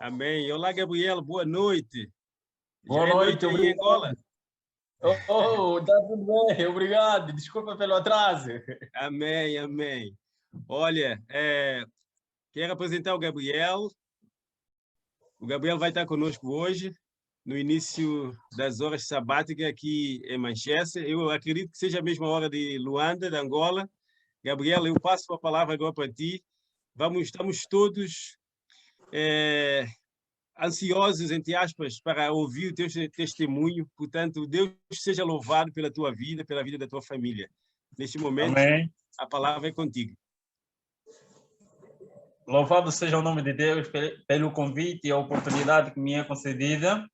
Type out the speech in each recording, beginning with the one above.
Amém. Olá, Gabriel, boa noite. Boa Já é noite, noite aí em Angola? Tá tudo bem, obrigado. Desculpa pelo atraso. Amém, amém. Olha, quero apresentar o Gabriel. O Gabriel vai estar conosco hoje, no início das horas sabáticas aqui em Manchester. Eu acredito que seja a mesma hora de Luanda, de Angola. Gabriel, eu passo a palavra agora para ti. Estamos todos ansiosos, entre aspas, para ouvir o teu testemunho. Portanto, Deus seja louvado pela tua vida, pela vida da tua família. Neste momento, Amém. a palavra é contigo. Louvado seja o nome de Deus pelo convite e a oportunidade que me é concedida.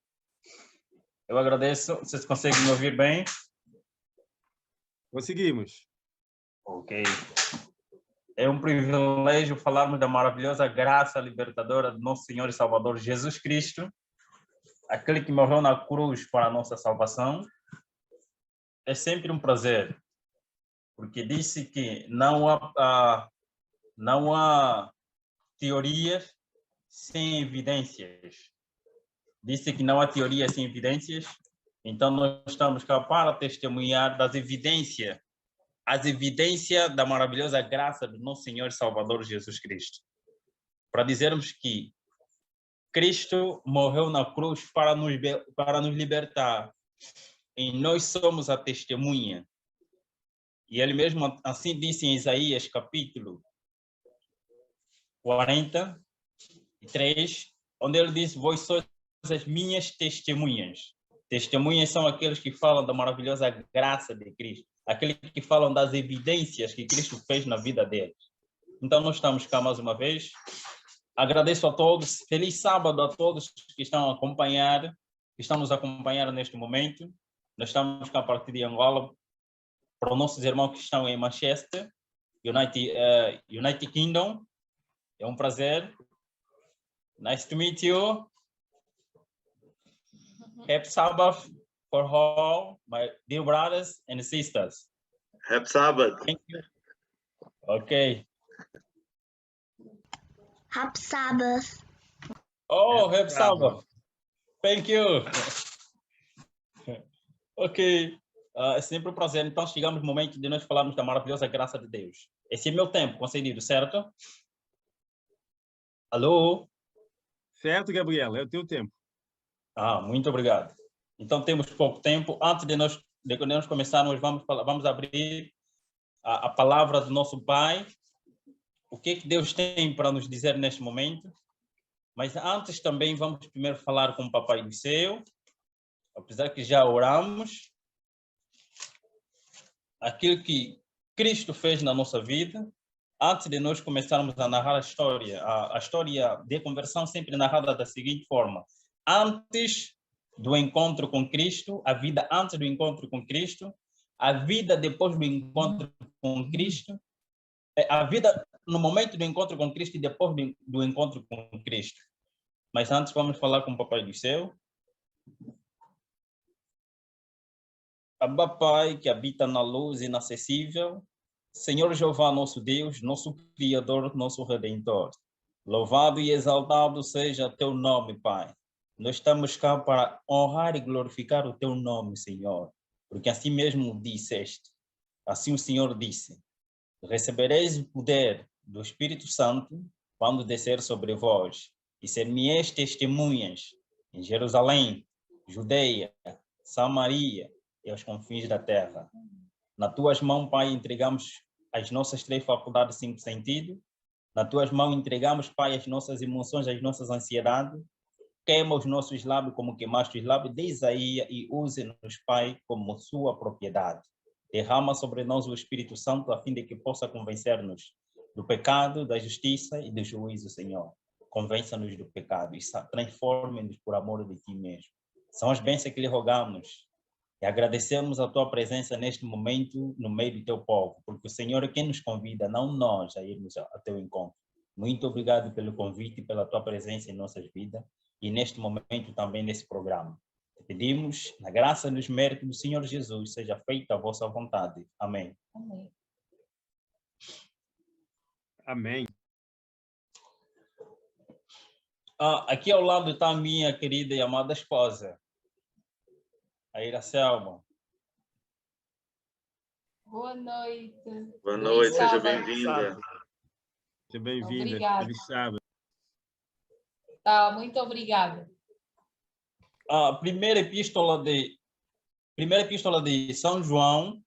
Eu agradeço. Vocês conseguem me ouvir bem? Conseguimos. Ok. É um privilégio falarmos da maravilhosa graça libertadora do nosso Senhor e Salvador Jesus Cristo, aquele que morreu na cruz para a nossa salvação. É sempre um prazer, porque disse que não há teorias sem evidências. Disse que não há teorias sem evidências, então nós estamos cá para testemunhar as evidências da maravilhosa graça do nosso Senhor e Salvador Jesus Cristo. Para dizermos que Cristo morreu na cruz para nos libertar, e nós somos a testemunha. E ele mesmo assim disse em Isaías capítulo 43, onde ele diz: vós sois as minhas testemunhas. Testemunhas são aqueles que falam da maravilhosa graça de Cristo, aqueles que falam das evidências que Cristo fez na vida deles. Então, nós estamos cá mais uma vez. Agradeço a todos. Feliz sábado a todos que estão nos acompanhando neste momento. Nós estamos cá a partir de Angola, para os nossos irmãos que estão em Manchester, United Kingdom. É um prazer. Nice to meet you. Happy Sabbath for all my dear brothers and sisters. Happy Sabbath. Thank you. Okay. Happy Sabbath. Oh, happy Sabbath. Thank you. Ok. É sempre um prazer. Então, chegamos no momento de nós falarmos da maravilhosa graça de Deus. Esse é meu tempo concedido, certo? Alô? Certo, Gabriel, é o teu tempo. Muito obrigado. Então, temos pouco tempo. Antes de nós começarmos, vamos abrir a palavra do nosso Pai. O que Deus tem para nos dizer neste momento. Mas antes também vamos primeiro falar com o Papai do Céu. Apesar que já oramos. Aquilo que Cristo fez na nossa vida. Antes de nós começarmos a narrar a história de conversão sempre narrada da seguinte forma. Antes do encontro com Cristo, a vida antes do encontro com Cristo, a vida depois do encontro com Cristo, a vida no momento do encontro com Cristo e depois do encontro com Cristo. Mas antes vamos falar com o Papai do Céu. Abba Pai que habita na luz inacessível, Senhor Jeová, nosso Deus, nosso Criador, nosso Redentor. Louvado e exaltado seja teu nome, Pai. Nós estamos cá para honrar e glorificar o teu nome, Senhor, porque assim mesmo disseste, assim o Senhor disse, recebereis o poder do Espírito Santo quando descer sobre vós, e ser-me-eis testemunhas em Jerusalém, Judeia, Samaria e aos confins da terra. Nas tuas mãos, Pai, entregamos as nossas 3 faculdades, 5 sentidos. Nas tuas mãos entregamos, Pai, as nossas emoções, as nossas ansiedades. Queima os nossos lábios como queimaste os lábios de Isaías e use-nos, Pai, como sua propriedade. Derrama sobre nós o Espírito Santo a fim de que possa convencer-nos do pecado, da justiça e do juízo, Senhor. Convença-nos do pecado e transforme-nos por amor de Ti mesmo. São as bênçãos que lhe rogamos e agradecemos a Tua presença neste momento no meio do Teu povo, porque o Senhor é quem nos convida, não nós, a irmos ao Teu encontro. Muito obrigado pelo convite e pela Tua presença em nossas vidas e neste momento também nesse programa. Te pedimos, na graça e nos méritos do Senhor Jesus, seja feita a vossa vontade. Amém. Amém. Amém. Aqui ao lado está a minha querida e amada esposa, a Iracelma. Boa noite. Boa noite, seja sábado. bem-vinda. Seja bem-vinda. Obrigada. Feliz sábado. Tá, muito obrigada. A primeira epístola de São João,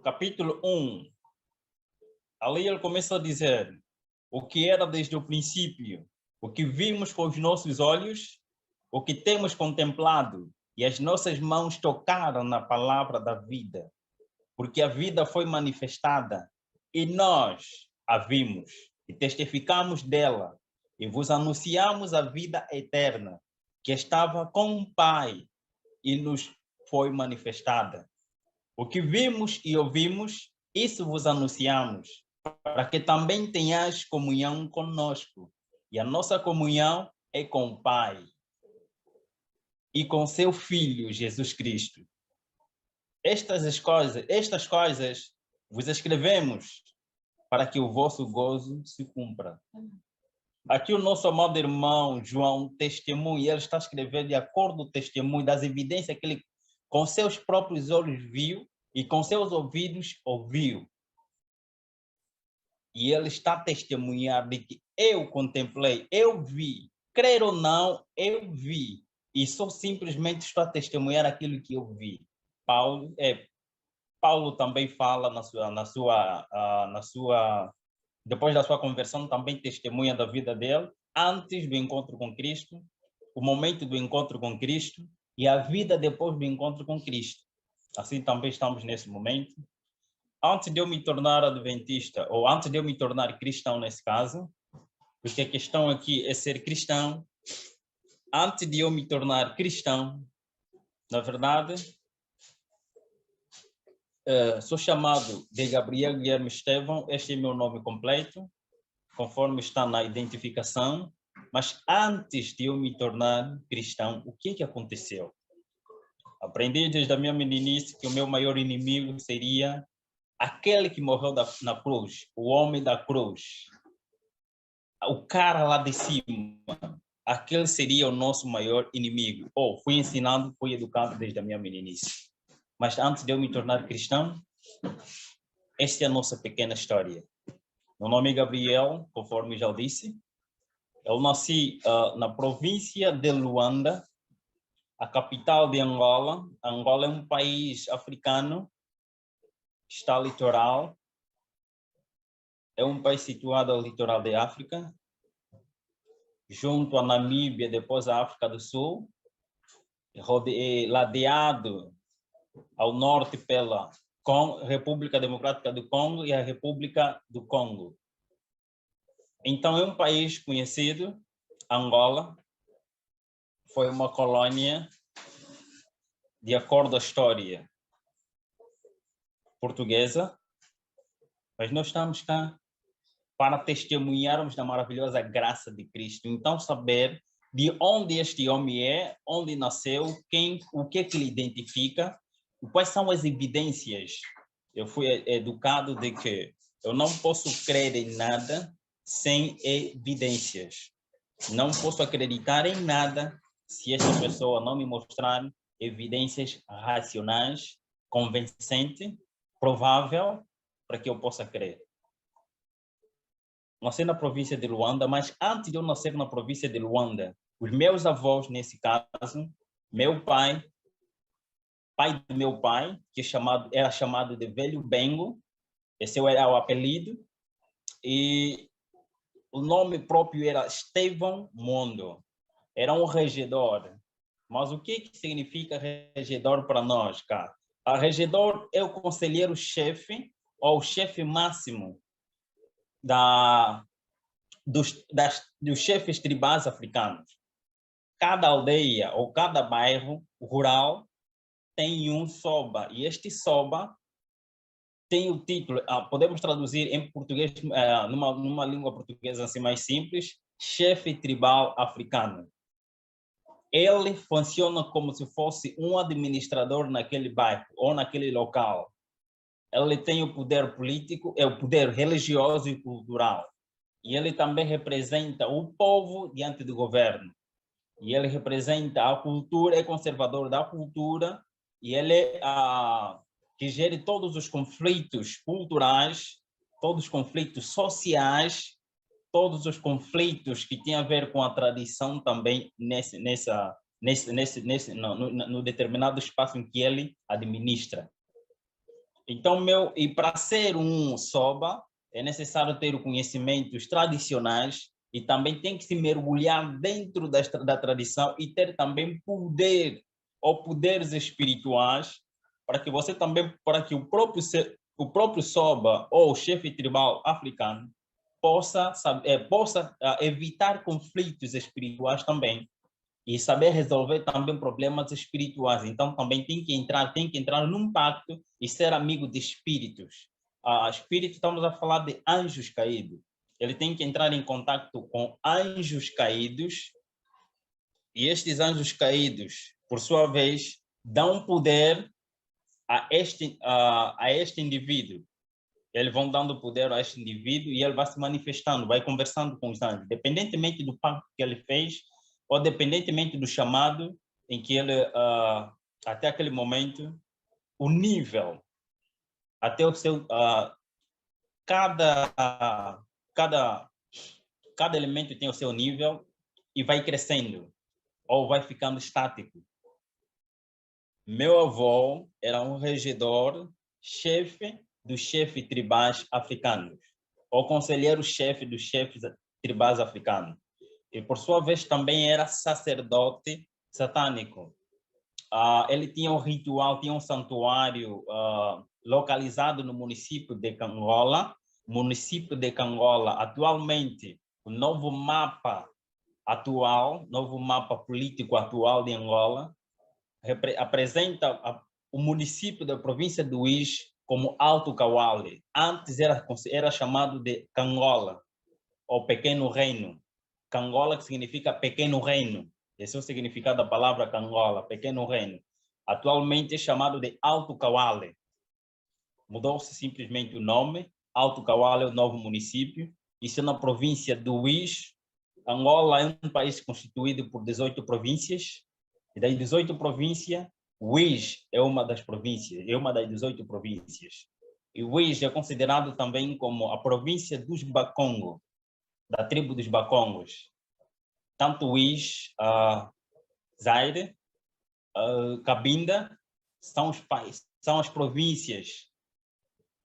capítulo 1. Ali ele começa a dizer o que era desde o princípio, o que vimos com os nossos olhos, o que temos contemplado, e as nossas mãos tocaram na palavra da vida, porque a vida foi manifestada, e nós a vimos, e testificamos dela, e vos anunciamos a vida eterna, que estava com o Pai, e nos foi manifestada. O que vimos e ouvimos, isso vos anunciamos, para que também tenhais comunhão conosco. E a nossa comunhão é com o Pai e com seu Filho, Jesus Cristo. Estas coisas vos escrevemos para que o vosso gozo se cumpra. Aqui o nosso amado irmão João testemunha, ele está escrevendo de acordo com o testemunho das evidências que ele com seus próprios olhos viu e com seus ouvidos ouviu. E ele está a testemunhar de que eu contemplei, eu vi, crer ou não, eu vi. E só simplesmente estou a testemunhar aquilo que eu vi. Paulo também fala depois da sua conversão, também testemunha da vida dele, antes do encontro com Cristo, o momento do encontro com Cristo e a vida depois do encontro com Cristo. Assim também estamos nesse momento. Antes de eu me tornar adventista, ou antes de eu me tornar cristão nesse caso, porque a questão aqui é ser cristão, antes de eu me tornar cristão, na verdade, sou chamado de Gabriel Guilherme Estevão, este é meu nome completo, conforme está na identificação, mas antes de eu me tornar cristão, o que aconteceu? Aprendi desde a minha meninice que o meu maior inimigo seria aquele que morreu na cruz, o homem da cruz, o cara lá de cima, aquele seria o nosso maior inimigo. Fui ensinado, fui educado desde a minha meninice. Mas antes de eu me tornar cristão, esta é a nossa pequena história. Meu nome é Gabriel, conforme já disse. Eu nasci na província de Luanda, a capital de Angola. Angola é um país africano, está litoral. É um país situado ao litoral da África, junto à Namíbia, depois à África do Sul, ladeado ao norte pela República Democrática do Congo e a República do Congo. Então, é um país conhecido, Angola, foi uma colônia, de acordo à história portuguesa, mas nós estamos cá para testemunharmos da maravilhosa graça de Cristo. Então, saber de onde este homem é, onde nasceu, o que ele identifica, quais são as evidências. Eu fui educado de que eu não posso crer em nada sem evidências. Não posso acreditar em nada se esta pessoa não me mostrar evidências racionais, convincentes, provável, para que eu possa crer. Nasci na província de Luanda, mas antes de eu nascer na província de Luanda, os meus avós, nesse caso, meu pai do meu pai, que era chamado de Velho Bengo, esse era o apelido, e o nome próprio era Estevão Mondo, era um regedor. Mas o que significa regedor para nós, cara? A regedor é o conselheiro-chefe, ou o chefe máximo dos chefes tribais africanos. Cada aldeia ou cada bairro rural tem um soba, e este soba tem o título, podemos traduzir em português, numa língua portuguesa assim mais simples, chefe tribal africano. Ele funciona como se fosse um administrador naquele bairro ou naquele local. Ele tem o poder político, o poder religioso e cultural. E ele também representa o povo diante do governo. E ele representa a cultura, é conservador da cultura, e ele é que gere todos os conflitos culturais, todos os conflitos sociais, todos os conflitos que têm a ver com a tradição também no determinado espaço em que ele administra. Então, e para ser um Soba, é necessário ter conhecimentos tradicionais e também tem que se mergulhar dentro da tradição e ter também poder ou poderes espirituais para que você também, para que o próprio Soba ou o chefe tribal africano possa evitar conflitos espirituais também e saber resolver também problemas espirituais. Então, também tem que entrar num pacto e ser amigo de espíritos. Espírito, estamos a falar de anjos caídos. Ele tem que entrar em contato com anjos caídos e estes anjos caídos, por sua vez, dão poder a este indivíduo. Eles vão dando poder a este indivíduo e ele vai se manifestando, vai conversando com os anjos, independentemente do pacto que ele fez ou independentemente do chamado em que ele, até aquele momento, o nível, até o seu, cada elemento tem o seu nível e vai crescendo ou vai ficando estático. Meu avô era um regedor, chefe dos chefes tribais africanos, ou conselheiro-chefe dos chefes tribais africanos. E, por sua vez, também era sacerdote satânico. Ele tinha um ritual, tinha um santuário localizado no município de Cangola. Município de Cangola, atualmente, o novo mapa político atual de Angola, apresenta o município da província do Uís como Alto Kawale. Antes era chamado de Cangola, ou Pequeno Reino. Cangola, que significa pequeno reino. Esse é o significado da palavra Cangola, pequeno reino. Atualmente é chamado de Alto Kawale. Mudou-se simplesmente o nome. Alto Kawale é o novo município. Isso é na província do Uís. Angola é um país constituído por 18 províncias. E das 18 províncias, Uís é uma das províncias, é uma das 18 províncias. E Uís é considerado também como a província dos Bakongo, da tribo dos Bakongos. Tanto Uís, Zaire, Cabinda, são as províncias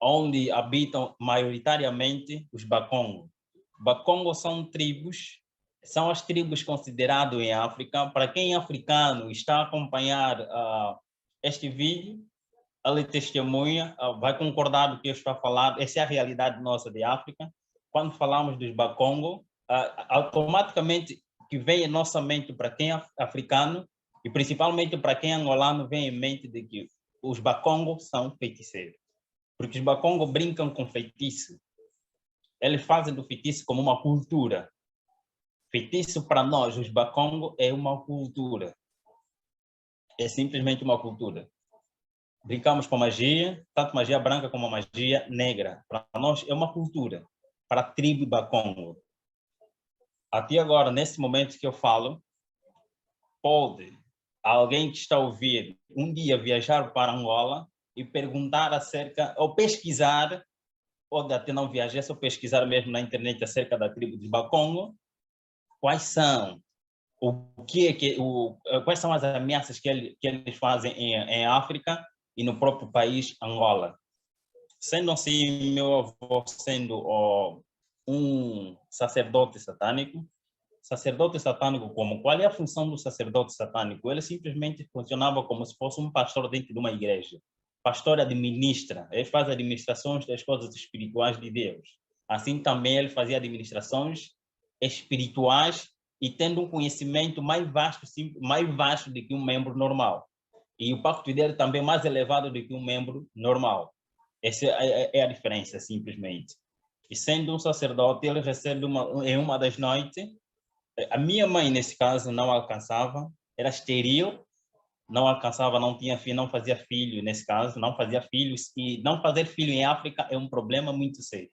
onde habitam maioritariamente os Bakongo. Bakongo são tribos, são as tribos consideradas em África. Para quem é africano está a acompanhar este vídeo, ele testemunha, vai concordar do que eu estou a falar. Essa é a realidade nossa de África. Quando falamos dos Bakongo, automaticamente que vem em nossa mente para quem é africano e principalmente para quem é angolano, vem em mente de que os Bakongo são feiticeiros. Porque os Bakongo brincam com feitiço. Eles fazem do feitiço como uma cultura. Feitiço para nós, os Bakongo, é uma cultura. É simplesmente uma cultura. Brincamos com magia, tanto magia branca como magia negra. Para nós é uma cultura. Para a tribo Bakongo. Até agora, nesse momento que eu falo, pode alguém que está a ouvir um dia viajar para Angola e perguntar acerca, ou pesquisar, pode até não viajar, só pesquisar mesmo na internet acerca da tribo de Bakongo, quais são, quais são as ameaças que eles fazem em África e no próprio país Angola. Sendo assim, meu avô sendo um sacerdote satânico, qual é a função do sacerdote satânico? Ele simplesmente funcionava como se fosse um pastor dentro de uma igreja. Pastor administra, ele faz administrações das coisas espirituais de Deus. Assim também ele fazia administrações espirituais e tendo um conhecimento mais vasto do que um membro normal. E o pacto dele também mais elevado do que um membro normal. Essa é a diferença, simplesmente. E sendo um sacerdote, ele recebe em uma das noites. A minha mãe, nesse caso, não alcançava, era estéril, não alcançava, não tinha filho, não fazia filho, nesse caso, não fazia filhos. E não fazer filho em África é um problema muito sério.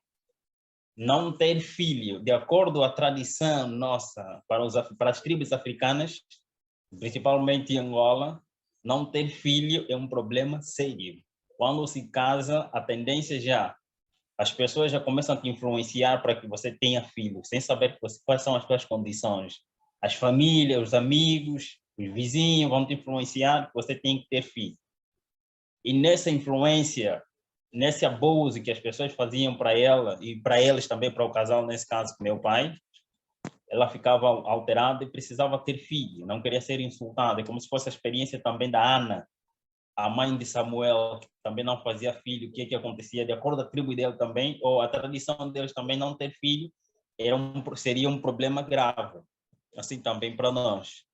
não ter filho, de acordo com a tradição nossa, para as tribos africanas, principalmente em Angola, não ter filho é um problema sério. Quando se casa, a tendência as pessoas já começam a te influenciar para que você tenha filho, sem saber quais são as suas condições. As famílias, os amigos, os vizinhos vão te influenciar que você tem que ter filho. E nessa influência, nesse abuso que as pessoas faziam para ela e para eles também, para o casal, nesse caso, meu pai, ela ficava alterada e precisava ter filho, não queria ser insultada. É como se fosse a experiência também da Ana, a mãe de Samuel, que também não fazia filho. O que acontecia? De acordo com a tribo dele também, ou a tradição deles também, não ter filho seria um problema grave, assim também para nós.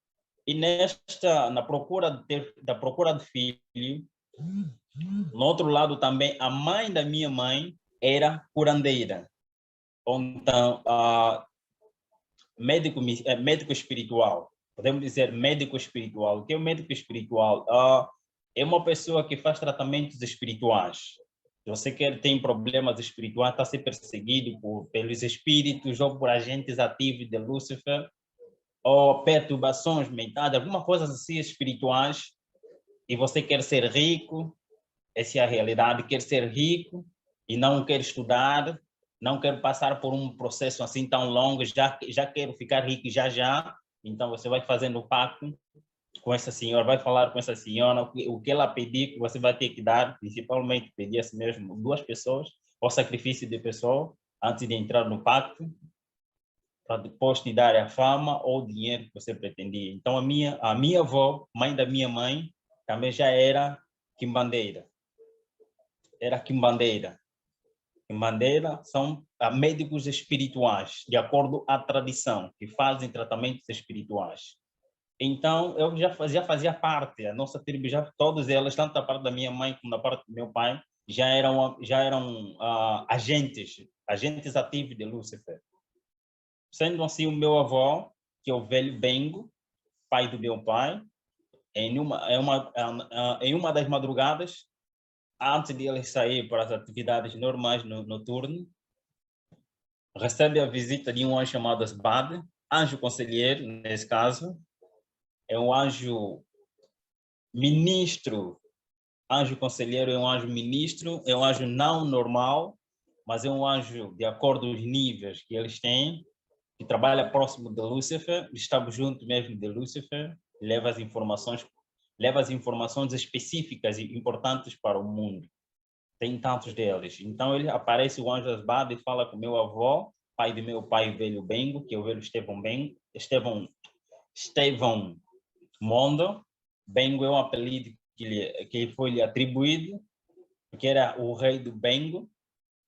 E na procura da procura de filho, no outro lado também, a mãe da minha mãe era curandeira. Então, médico espiritual. Podemos dizer médico espiritual. O que é o médico espiritual? É uma pessoa que faz tratamentos espirituais. Se você tem problemas espirituais, está a ser perseguido pelos espíritos ou por agentes ativos de Lúcifer, ou perturbações mentais, alguma coisa assim espirituais, e você quer ser rico, essa é a realidade, quer ser rico e não quer estudar, não quero passar por um processo assim tão longo, já quero ficar rico já, então você vai fazendo um pacto com essa senhora, vai falar com essa senhora, o que ela pedir que você vai ter que dar, principalmente pedir assim mesmo 2 pessoas, ou sacrifício de pessoa, antes de entrar no pacto, para depois te dar a fama ou o dinheiro que você pretendia. Então a minha avó, mãe da minha mãe, também já era quimbandeira. Quimbandeira são médicos espirituais, de acordo à tradição, que fazem tratamentos espirituais. Então, eu já fazia parte, a nossa tribo, todas elas, tanto da parte da minha mãe como da parte do meu pai, já eram agentes ativos de Lúcifer. Sendo assim, o meu avô, que é o velho Bengo, pai do meu pai, em uma das madrugadas, antes de ele sair para as atividades normais noturno, recebe a visita de um anjo chamado Asbad, anjo conselheiro, nesse caso. É um anjo ministro. Anjo conselheiro é um anjo ministro, é um anjo não normal, mas é um anjo de acordo com os níveis que eles têm, que trabalha próximo de Lúcifer, estamos juntos mesmo de Lúcifer, leva as informações específicas e importantes para o mundo. Tem tantos deles. Então, ele aparece o anjo Asbad e fala com meu avô, pai de meu pai, velho Bengo, que é o velho Estevão Mondo. Bengo é um apelido que foi lhe atribuído, porque era o rei do Bengo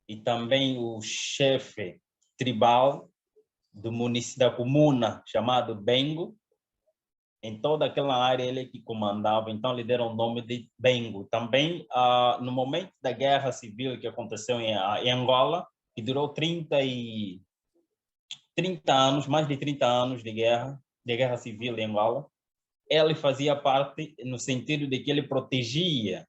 e também o chefe tribal do município da comuna chamado Bengo. Em toda aquela área ele que comandava, então lhe deram o nome de Bengo. Também, no momento da guerra civil que aconteceu em Angola, que durou 30 anos, mais de 30 anos de guerra civil em Angola, ele fazia parte no sentido de que ele protegia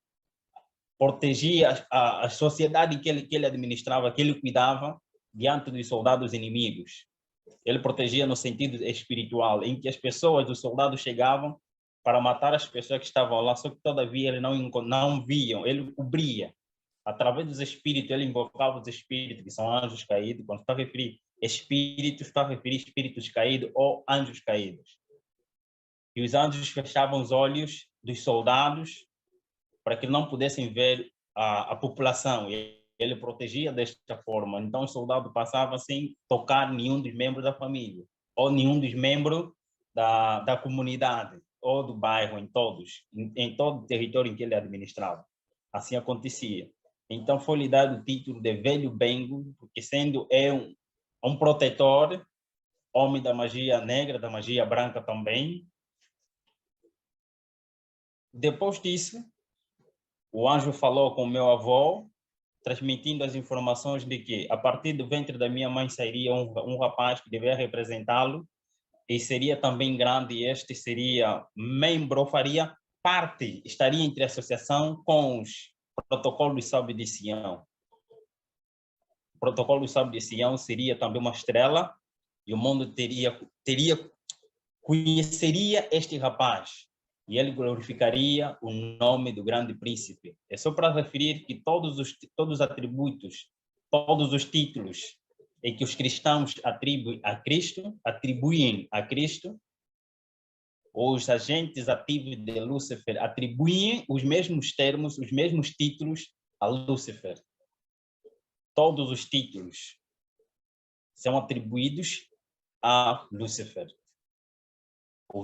a sociedade que ele administrava, que ele cuidava diante dos soldados inimigos. Ele protegia no sentido espiritual, em que as pessoas, os soldados chegavam para matar as pessoas que estavam lá, só que todavia ele não viam, ele cobria. Através dos espíritos, ele invocava os espíritos, que são anjos caídos. Quando está a referir espíritos, está a referir espíritos caídos ou anjos caídos. E os anjos fechavam os olhos dos soldados para que não pudessem ver a população. Ele protegia desta forma. Então, o soldado passava sem tocar nenhum dos membros da família, ou nenhum dos membros da comunidade, ou do bairro, em todo o território em que ele administrava. Assim acontecia. Então, foi-lhe dado o título de Velho Bengo, porque sendo um protetor, homem da magia negra, da magia branca também. Depois disso, o anjo falou com o meu avô, transmitindo as informações de que a partir do ventre da minha mãe sairia um rapaz que deveria representá-lo e seria também grande, e este seria membro, faria parte, estaria entre a associação com os protocolos de Sábio de Sião. protocolo do sábado de Sião seria também uma estrela e o mundo conheceria este rapaz e ele glorificaria o nome do grande príncipe. É só para referir que todos os atributos, todos os títulos em que os cristãos atribuem a Cristo, os agentes ativos de Lúcifer atribuem os mesmos termos, os mesmos títulos a Lúcifer. Todos os títulos são atribuídos a Lúcifer. O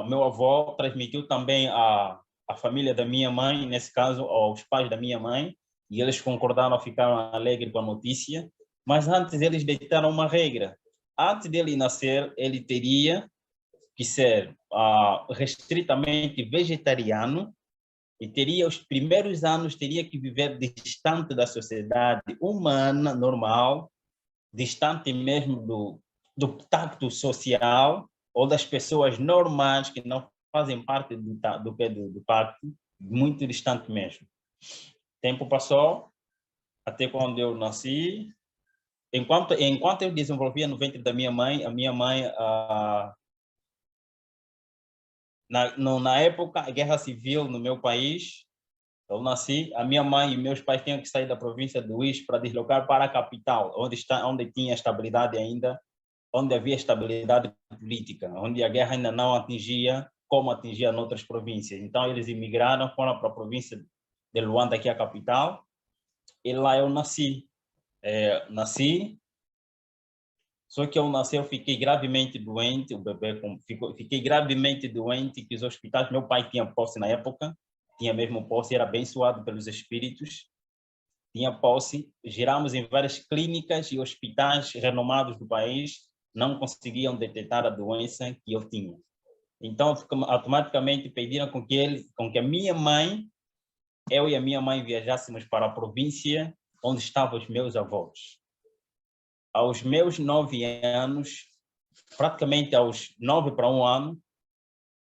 meu avô transmitiu também à família da minha mãe, nesse caso aos pais da minha mãe, e eles concordaram, ficaram alegres com a notícia, mas antes eles deitaram uma regra. Antes dele nascer, ele teria que ser restritamente vegetariano e teria os primeiros anos teria que viver distante da sociedade humana normal, distante mesmo do tacto social ou das pessoas normais que não fazem parte do pacto, muito distante mesmo. O tempo passou até quando eu nasci. Enquanto eu desenvolvia no ventre da minha mãe, a minha mãe na época, a guerra civil no meu país, eu nasci, a minha mãe e meus pais tinham que sair da província do Uís para deslocar para a capital, onde tinha estabilidade ainda, onde havia estabilidade política, onde a guerra ainda não atingia como atingia em outras províncias. Então, eles imigraram, foram para a província de Luanda, que é a capital, e lá eu nasci. Só que eu nasci, eu fiquei gravemente doente, o bebê fiquei gravemente doente, que os hospitais, meu pai tinha posse na época, tinha mesmo posse, era abençoado pelos espíritos, tinha posse, giramos em várias clínicas e hospitais renomados do país, não conseguiam detectar a doença que eu tinha. Então, automaticamente pediram com que a minha mãe, eu e a minha mãe viajássemos para a província onde estavam os meus avós. Aos meus 9 anos, praticamente aos 9 para 1 ano,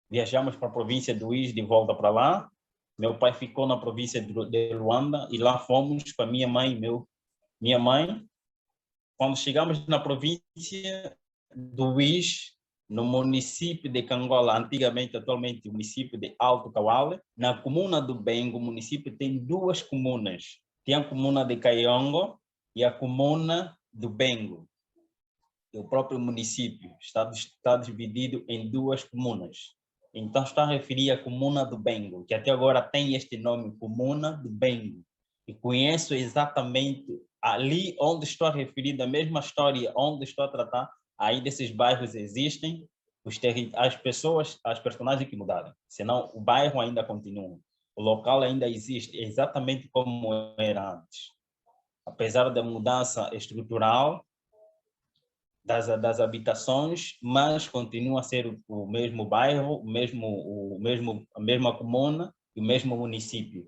viajamos para a província do Uís, de volta para lá. Meu pai ficou na província de Luanda e lá fomos com a minha mãe e minha mãe. Quando chegamos na província do Uís, no município de Cangola, atualmente o município de Alto Cauale, na comuna do Bengo, o município tem 2 comunas. Tem a comuna de Caiongo e a comuna do Bengo. O próprio município está dividido em 2 comunas. Então, está a referir à comuna do Bengo, que até agora tem este nome, comuna do Bengo. E conheço exatamente ali onde estou a referir, da mesma história onde estou a tratar, aí desses bairros existem, as pessoas, as personagens que mudaram. Senão, o bairro ainda continua. O local ainda existe, exatamente como era antes. Apesar da mudança estrutural das habitações, mas continua a ser o mesmo bairro, a mesma comuna e o mesmo município.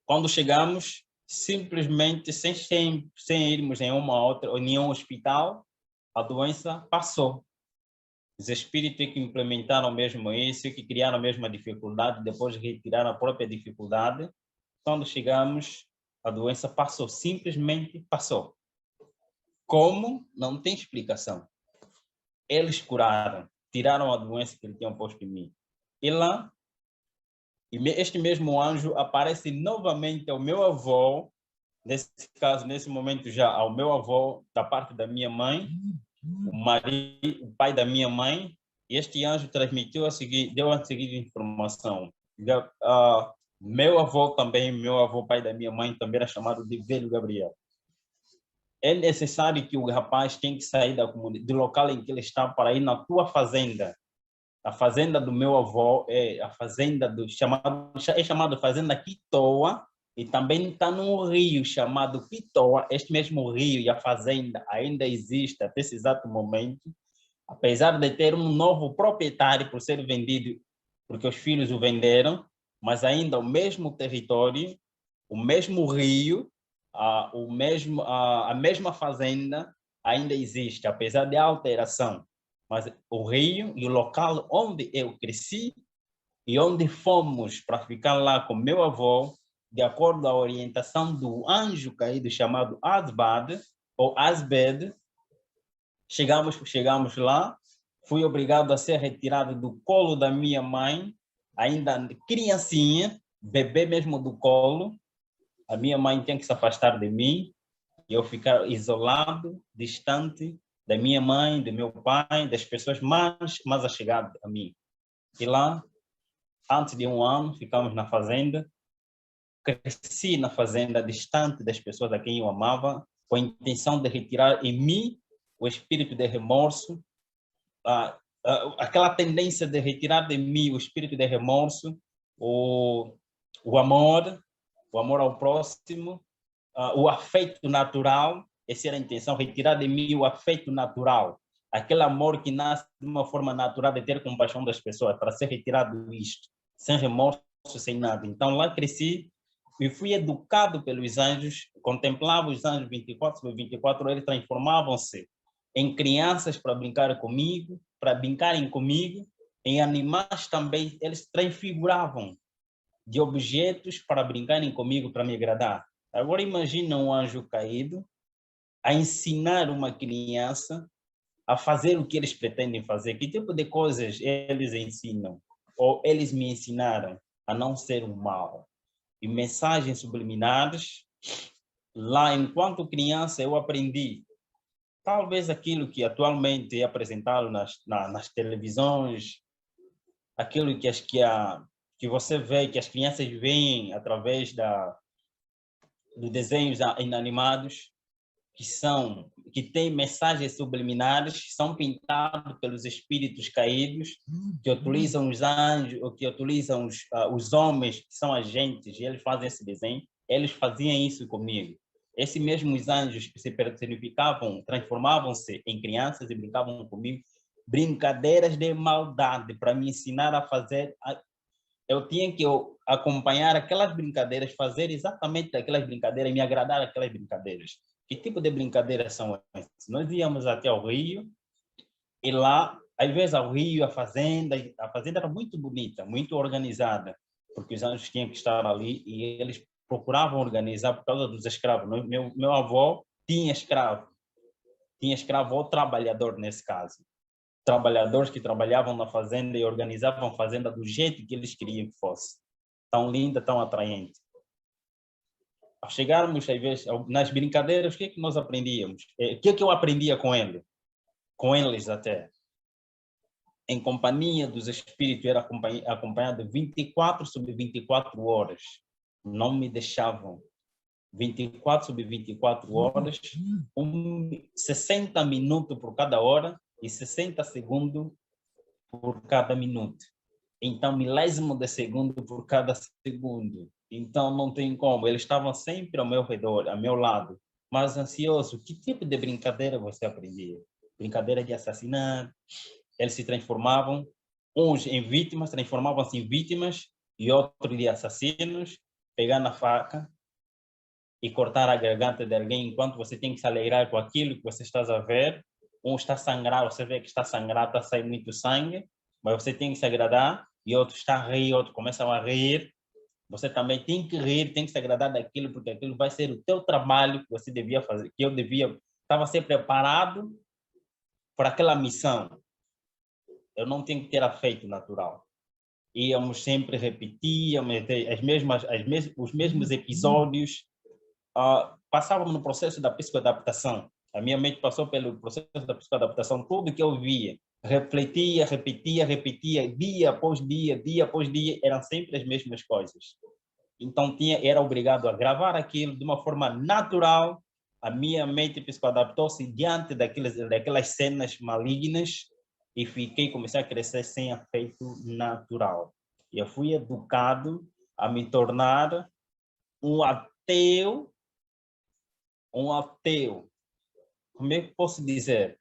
Quando chegamos, simplesmente, sem irmos em nenhum hospital, a doença passou. Os espíritos que implementaram mesmo isso, que criaram a mesma dificuldade, depois retiraram a própria dificuldade, quando chegamos, a doença passou, simplesmente passou. Como? Não tem explicação. Eles curaram, tiraram a doença que eles tinham posto em mim. E lá, este mesmo anjo aparece novamente ao meu avô, nesse caso, nesse momento já, ao meu avô, da parte da minha mãe, o pai da minha mãe, e este anjo deu a seguinte informação. Meu avô, pai da minha mãe, também era chamado de Velho Gabriel. É necessário que o rapaz tenha que sair do local em que ele está para ir na tua fazenda. A fazenda do meu avô é a fazenda chamada Fazenda Quitoa, e também está num rio chamado Pitoa. Este mesmo rio e a fazenda ainda existe até esse exato momento, apesar de ter um novo proprietário por ser vendido, porque os filhos o venderam, mas ainda o mesmo território, o mesmo rio, a mesma fazenda ainda existe, apesar de alteração. Mas o rio e o local onde eu cresci e onde fomos para ficar lá com meu avô de acordo à orientação do anjo caído chamado Asbad, ou Asbed. Chegamos lá, fui obrigado a ser retirado do colo da minha mãe, ainda criancinha, bebê mesmo do colo. A minha mãe tinha que se afastar de mim, e eu ficar isolado, distante da minha mãe, do meu pai, das pessoas mais allegadas a mim. E lá, antes de 1 ano, ficamos na fazenda. Cresci na fazenda, distante das pessoas a quem eu amava, com a intenção de retirar em mim o espírito de remorso, aquela tendência de retirar de mim o espírito de remorso, o amor ao próximo, o afeto natural. Essa era a intenção, retirar de mim o afeto natural, aquele amor que nasce de uma forma natural de ter compaixão das pessoas, para ser retirado isto, sem remorso, sem nada. Então lá cresci e fui educado pelos anjos, contemplava os anjos 24 sobre 24, eles transformavam-se em crianças para brincar comigo, para brincarem comigo, em animais também, eles transfiguravam de objetos para brincarem comigo, para me agradar. Agora imagina um anjo caído a ensinar uma criança a fazer o que eles pretendem fazer. Que tipo de coisas eles ensinam? Ou eles me ensinaram a não ser o mal? E mensagens subliminares, lá enquanto criança eu aprendi talvez aquilo que atualmente é apresentado nas televisões, aquilo que você vê, que as crianças veem através dos desenhos inanimados, que têm mensagens subliminares, são pintados pelos espíritos caídos, que utilizam os anjos, ou que utilizam os homens, que são agentes, e eles fazem esse desenho. Eles faziam isso comigo. Esses mesmos anjos que se personificavam, transformavam-se em crianças e brincavam comigo, brincadeiras de maldade, para me ensinar a fazer. Eu tinha que acompanhar aquelas brincadeiras, fazer exatamente aquelas brincadeiras, me agradar aquelas brincadeiras. Que tipo de brincadeiras são essas? Nós íamos até o rio, e lá, às vezes, ao rio, a fazenda era muito bonita, muito organizada, porque os anjos tinham que estar ali e eles procuravam organizar por causa dos escravos. Meu avô tinha escravo ou trabalhador nesse caso. Trabalhadores que trabalhavam na fazenda e organizavam a fazenda do jeito que eles queriam que fosse. Tão linda, tão atraente. Ao chegarmos, às vezes, nas brincadeiras, o que é que nós aprendíamos? O que é que eu aprendia com eles até? Em companhia dos espíritos, era acompanhado 24 sobre 24 horas. Não me deixavam. 24 sobre 24 horas, 60 minutos por cada hora e 60 segundos por cada minuto. Então, milésimo de segundo por cada segundo. Então, não tem como. Eles estavam sempre ao meu redor, ao meu lado. Mas ansioso, que tipo de brincadeira você aprendia? Brincadeira de assassinato. Eles se transformavam, uns em vítimas, transformavam-se em vítimas, e outros de assassinos, pegando a faca e cortar a garganta de alguém enquanto você tem que se alegrar com aquilo que você está a ver. Um está a sangrar, você vê que está a sangrar, está a sair muito sangue, mas você tem que se agradar, e outro está a rir, outro começa a rir. Você também tem que rir, tem que se agradar daquilo, porque aquilo vai ser o teu trabalho que você devia fazer, que eu estava a ser preparado para aquela missão. Eu não tinha que ter afeto natural. Íamos sempre, repetíamos os mesmos episódios. Passávamos no processo da psicoadaptação. A minha mente passou pelo processo da psicoadaptação. Tudo que eu via, refletia, repetia, dia após dia, eram sempre as mesmas coisas. Então, era obrigado a gravar aquilo de uma forma natural. A minha mente psicoadaptou-se diante daquelas cenas malignas e comecei a crescer sem afeto natural. E eu fui educado a me tornar um ateu. Como é que posso dizer?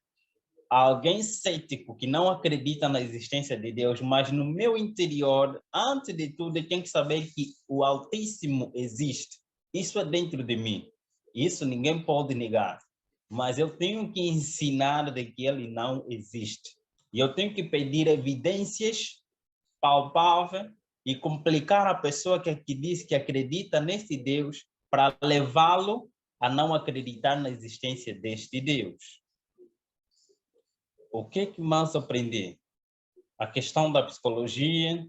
Alguém cético que não acredita na existência de Deus, mas no meu interior, antes de tudo, eu tenho que saber que o Altíssimo existe. Isso é dentro de mim. Isso ninguém pode negar. Mas eu tenho que ensinar de que ele não existe. E eu tenho que pedir evidências palpáveis e complicar a pessoa que diz que acredita nesse Deus para levá-lo a não acreditar na existência deste Deus. O que mais aprendi? A questão da psicologia,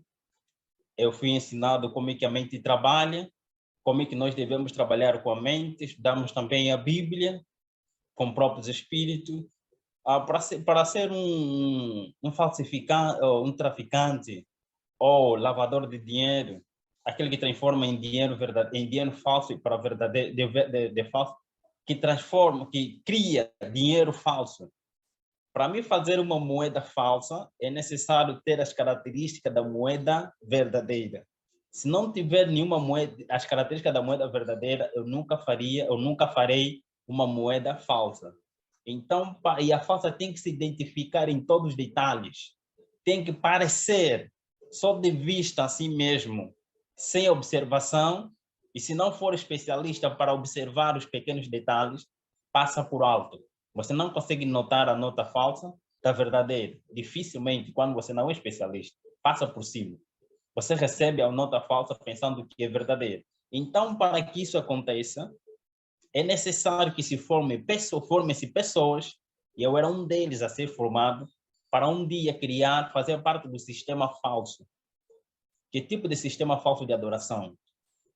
eu fui ensinado como é que a mente trabalha, como é que nós devemos trabalhar com a mente, estudamos também a Bíblia, com o próprio Espírito, para ser um falsificante, ou um traficante, ou lavador de dinheiro, aquele que transforma em dinheiro verdadeiro, em dinheiro falso para verdadeiro, de falso, que transforma, que cria dinheiro falso. Para mim fazer uma moeda falsa, é necessário ter as características da moeda verdadeira. Se não tiver nenhuma moeda, as características da moeda verdadeira, eu nunca farei uma moeda falsa. Então, e a falsa tem que se identificar em todos os detalhes. Tem que parecer só de vista assim mesmo, sem observação. E se não for especialista para observar os pequenos detalhes, passa por alto. Você não consegue notar a nota falsa da verdadeira. Dificilmente, quando você não é especialista, passa por cima. Você recebe a nota falsa pensando que é verdadeira. Então, para que isso aconteça, é necessário que se forme-se pessoas, e eu era um deles a ser formado, para um dia fazer parte do sistema falso. Que tipo de sistema falso de adoração?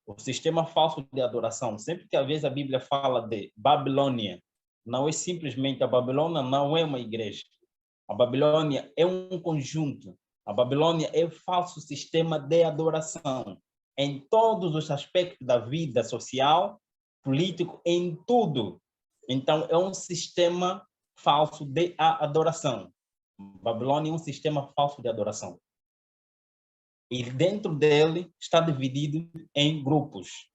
O sistema falso de adoração, sempre que às vezes a Bíblia fala de Babilônia, não é simplesmente a Babilônia, não é uma igreja. A Babilônia é um conjunto. A Babilônia é um falso sistema de adoração em todos os aspectos da vida social, político, em tudo. Então, é um sistema falso de adoração. Babilônia é um sistema falso de adoração. E dentro dele está dividido em grupos.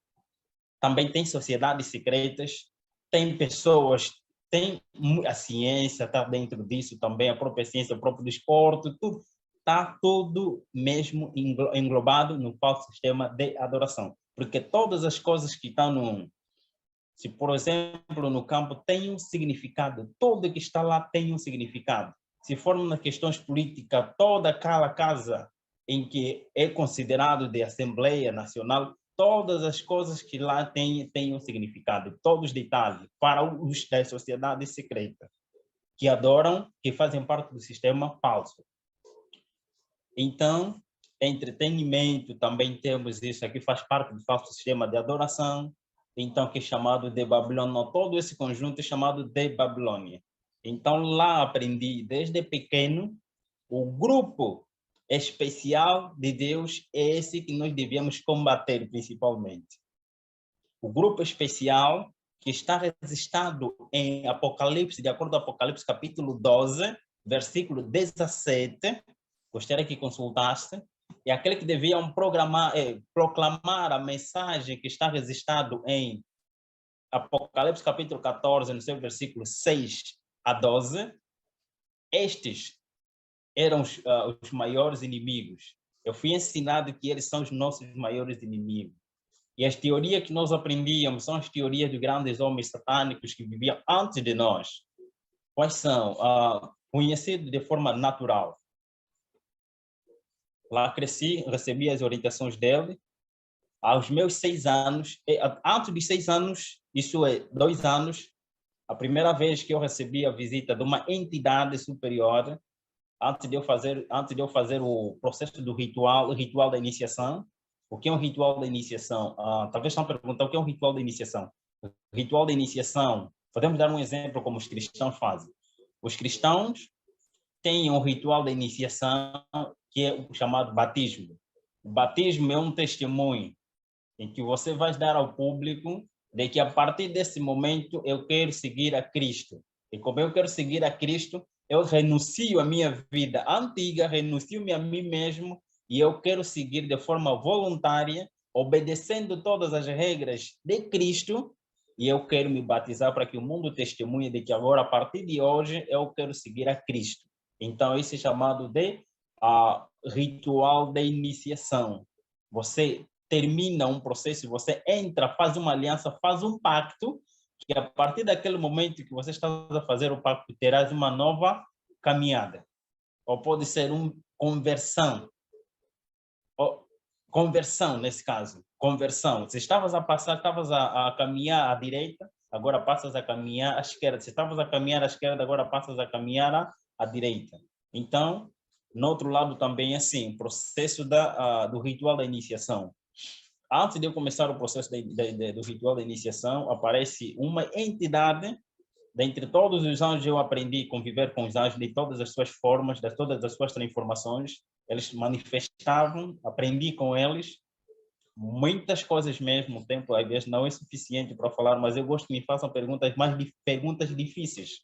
Também tem sociedades secretas, tem pessoas, tem a ciência, está dentro disso também, a própria ciência, o próprio desporto, tudo. Está tudo mesmo englobado no falso sistema de adoração. Porque todas as coisas que estão se, por exemplo, no campo tem um significado, tudo que está lá tem um significado. Se formos nas questões políticas, toda aquela casa em que é considerado de Assembleia Nacional, todas as coisas que lá têm um significado, todos os detalhes, para os das sociedades secretas, que adoram, que fazem parte do sistema falso. Então, entretenimento, também temos isso aqui, faz parte do falso sistema de adoração, então, que é chamado de Babilônia. Todo esse conjunto é chamado de Babilônia. Então, lá aprendi, desde pequeno, o grupo especial de Deus é esse que nós devíamos combater, principalmente. O grupo especial que está registrado em Apocalipse, de acordo com Apocalipse capítulo 12, versículo 17, gostaria que consultasse, é aquele que deviam proclamar a mensagem que está registrado em Apocalipse capítulo 14, no seu versículo 6 a 12. Estes eram os maiores inimigos. Eu fui ensinado que eles são os nossos maiores inimigos. E as teorias que nós aprendíamos são as teorias de grandes homens satânicos que viviam antes de nós. Quais são? Conhecidos de forma natural. Lá cresci, recebi as orientações dele. Aos meus 6 anos, antes de 6 anos, isso é 2 anos, a primeira vez que eu recebi a visita de uma entidade superior, antes de eu fazer o processo do ritual, o ritual da iniciação. O que é um ritual da iniciação? Talvez estão perguntando o que é um ritual da iniciação. O ritual da iniciação, podemos dar um exemplo como os cristãos fazem. Os cristãos têm um ritual da iniciação que é o chamado batismo. O batismo é um testemunho em que você vai dar ao público de que a partir desse momento eu quero seguir a Cristo. E como eu quero seguir a Cristo, eu renuncio à minha vida antiga, renuncio-me a mim mesmo e eu quero seguir de forma voluntária, obedecendo todas as regras de Cristo, e eu quero me batizar para que o mundo testemunhe de que agora, a partir de hoje, eu quero seguir a Cristo. Então, isso é chamado de ritual da iniciação. Você termina um processo, você entra, faz uma aliança, faz um pacto, que a partir daquele momento que você está a fazer o pacto, terás uma nova caminhada. Ou pode ser uma conversão. conversão, nesse caso, conversão. Se estavas a passar, estavas a caminhar à direita, agora passas a caminhar à esquerda. Se estavas a caminhar à esquerda, agora passas a caminhar à direita. Então, no outro lado também é assim, o processo do ritual da iniciação. Antes de eu começar o processo do ritual da iniciação, aparece uma entidade. Dentre todos os anjos, eu aprendi a conviver com os anjos de todas as suas formas, de todas as suas transformações. Eles manifestavam, aprendi com eles muitas coisas mesmo. O tempo, às vezes, não é suficiente para falar, mas eu gosto que me façam perguntas, perguntas difíceis.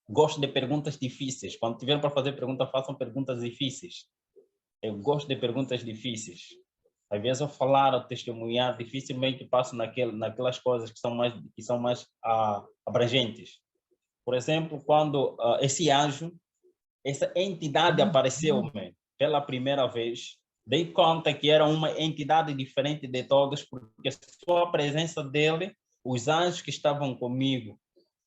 Gosto de perguntas difíceis. Quando tiverem para fazer pergunta, façam perguntas difíceis. Eu gosto de perguntas difíceis. Às vezes, eu falar, eu testemunhar, dificilmente passo naquelas coisas que são mais abrangentes. Por exemplo, quando esse anjo, essa entidade apareceu pela primeira vez, dei conta que era uma entidade diferente de todos, porque só a presença dele, os anjos que estavam comigo,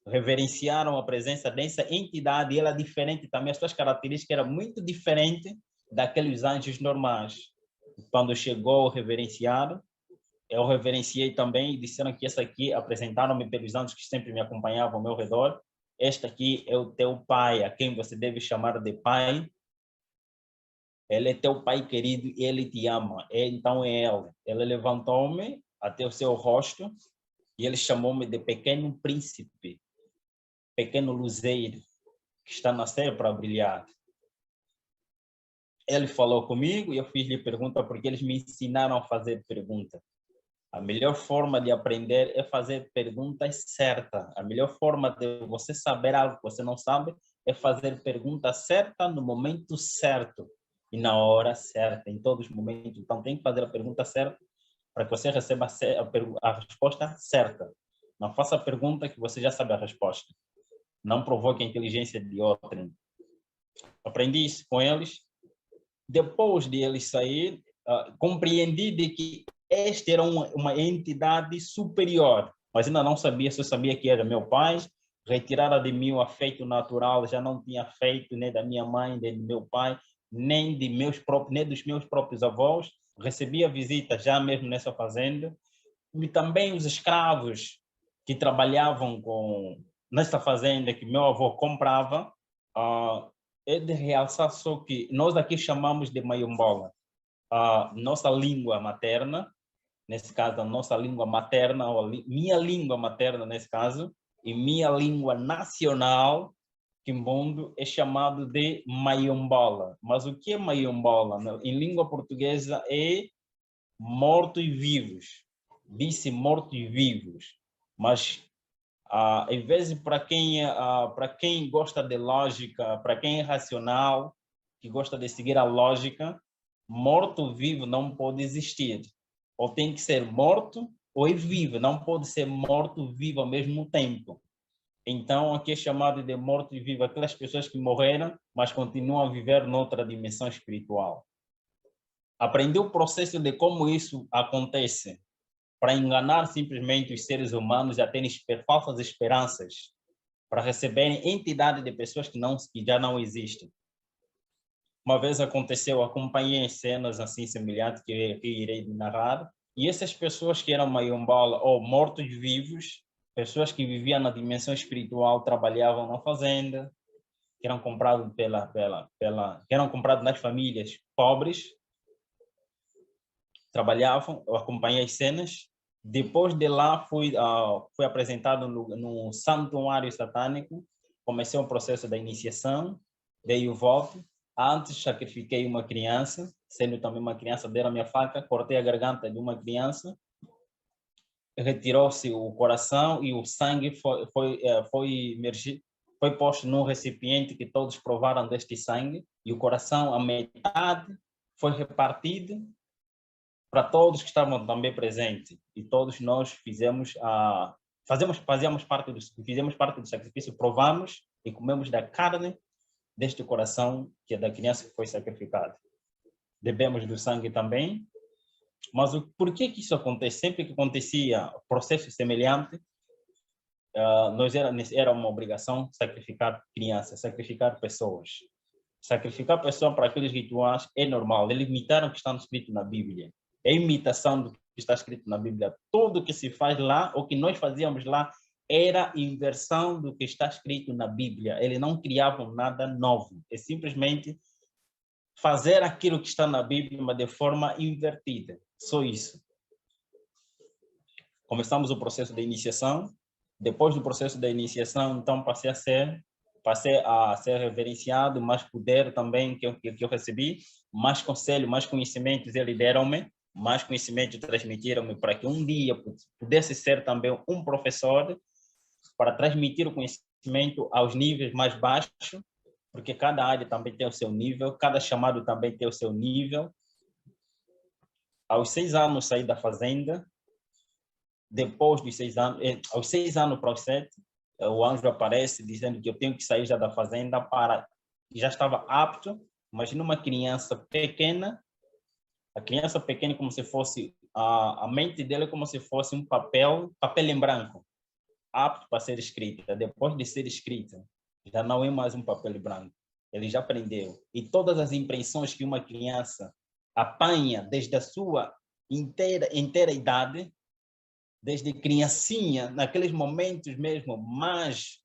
reverenciaram a presença dessa entidade, e ela é diferente também, as suas características eram muito diferentes daqueles anjos normais. Quando chegou o reverenciado, eu reverenciei também e disseram que essa aqui, apresentaram-me pelos anjos que sempre me acompanhavam ao meu redor, este aqui é o teu pai, a quem você deve chamar de pai. Ele é teu pai querido e ele te ama. Então é ele. Ele levantou-me até o seu rosto e ele chamou-me de pequeno príncipe, pequeno luzeiro, que está a nascer para brilhar. Ele falou comigo e eu fiz-lhe pergunta porque eles me ensinaram a fazer pergunta. A melhor forma de aprender é fazer perguntas certas. A melhor forma de você saber algo que você não sabe é fazer pergunta certa no momento certo e na hora certa, em todos os momentos. Então, tem que fazer a pergunta certa para que você receba a resposta certa. Não faça a pergunta que você já sabe a resposta. Não provoque a inteligência de outrem. Aprendi isso com eles. Depois de eles sair, compreendi de que esta era uma entidade superior, mas ainda não sabia, só sabia que era meu pai. Retirara de mim o afeto natural, já não tinha afeto nem da minha mãe, nem do meu pai, nem dos meus próprios avós. Recebia visitas já mesmo nessa fazenda. E também os escravos que trabalhavam nessa fazenda que meu avô comprava, é de realçar só que nós aqui chamamos de mayombola. A nossa língua materna, nesse caso, a nossa língua materna, ou minha língua materna, nesse caso, e minha língua nacional, quimbundo, é chamado de mayombola. Mas o que é mayombola? Em língua portuguesa é mortos e vivos. Disse mortos e vivos. Mas, às vezes, para quem gosta de lógica, para quem é racional, que gosta de seguir a lógica, morto-vivo não pode existir. Ou tem que ser morto ou é vivo, não pode ser morto-vivo ao mesmo tempo. Então, aqui é chamado de morto e vivo aquelas pessoas que morreram, mas continuam a viver noutra dimensão espiritual. Aprendi o processo de como isso acontece, para enganar simplesmente os seres humanos a terem falsas esperanças, para receberem entidade de pessoas que já não existem. Uma vez aconteceu, acompanhei cenas assim semelhantes que irei narrar, e essas pessoas que eram mayombola ou mortos-vivos, pessoas que viviam na dimensão espiritual, trabalhavam na fazenda, que eram comprados que eram comprados nas famílias pobres, trabalhavam, eu acompanhei as cenas. Depois de lá fui apresentado no santuário satânico, comecei o processo da iniciação, dei o voto. Antes sacrifiquei uma criança, sendo também uma criança, deram a minha faca, cortei a garganta de uma criança, retirou-se o coração e o sangue foi posto num recipiente que todos provaram deste sangue, e o coração, a metade, foi repartido para todos que estavam também presentes. E todos nós fizemos parte do sacrifício, provamos e comemos da carne deste coração que é da criança que foi sacrificada. Bebemos do sangue também. Mas por que isso acontece? Sempre que acontecia processo semelhante, era uma obrigação sacrificar crianças, sacrificar pessoas. Sacrificar a pessoa para aqueles rituais é normal. Eles imitaram o que está escrito na Bíblia. É imitação do que está escrito na Bíblia. Tudo que se faz lá, ou que nós fazíamos lá, era inversão do que está escrito na Bíblia. Eles não criavam nada novo. É simplesmente fazer aquilo que está na Bíblia, mas de forma invertida. Só isso. Começamos o processo de iniciação. Depois do processo da iniciação, então, passei a ser reverenciado, mais poder também que eu recebi, mais conselho, mais conhecimentos eles deram-me, mais conhecimentos transmitiram-me para que um dia pudesse ser também um professor, para transmitir o conhecimento aos níveis mais baixos, porque cada área também tem o seu nível, cada chamado também tem o seu nível. Aos 6 anos saí da fazenda, depois dos 6 anos, aos 6 anos para os 7, o anjo aparece dizendo que eu tenho que sair já da fazenda já estava apto. Imagina uma criança pequena, a criança pequena como se fosse, a mente dele como se fosse um papel em branco, apto para ser escrita. Depois de ser escrita, já não é mais um papel em branco, ele já aprendeu. E todas as impressões que uma criança apanha desde a sua inteira idade, desde criancinha, naqueles momentos mesmo mais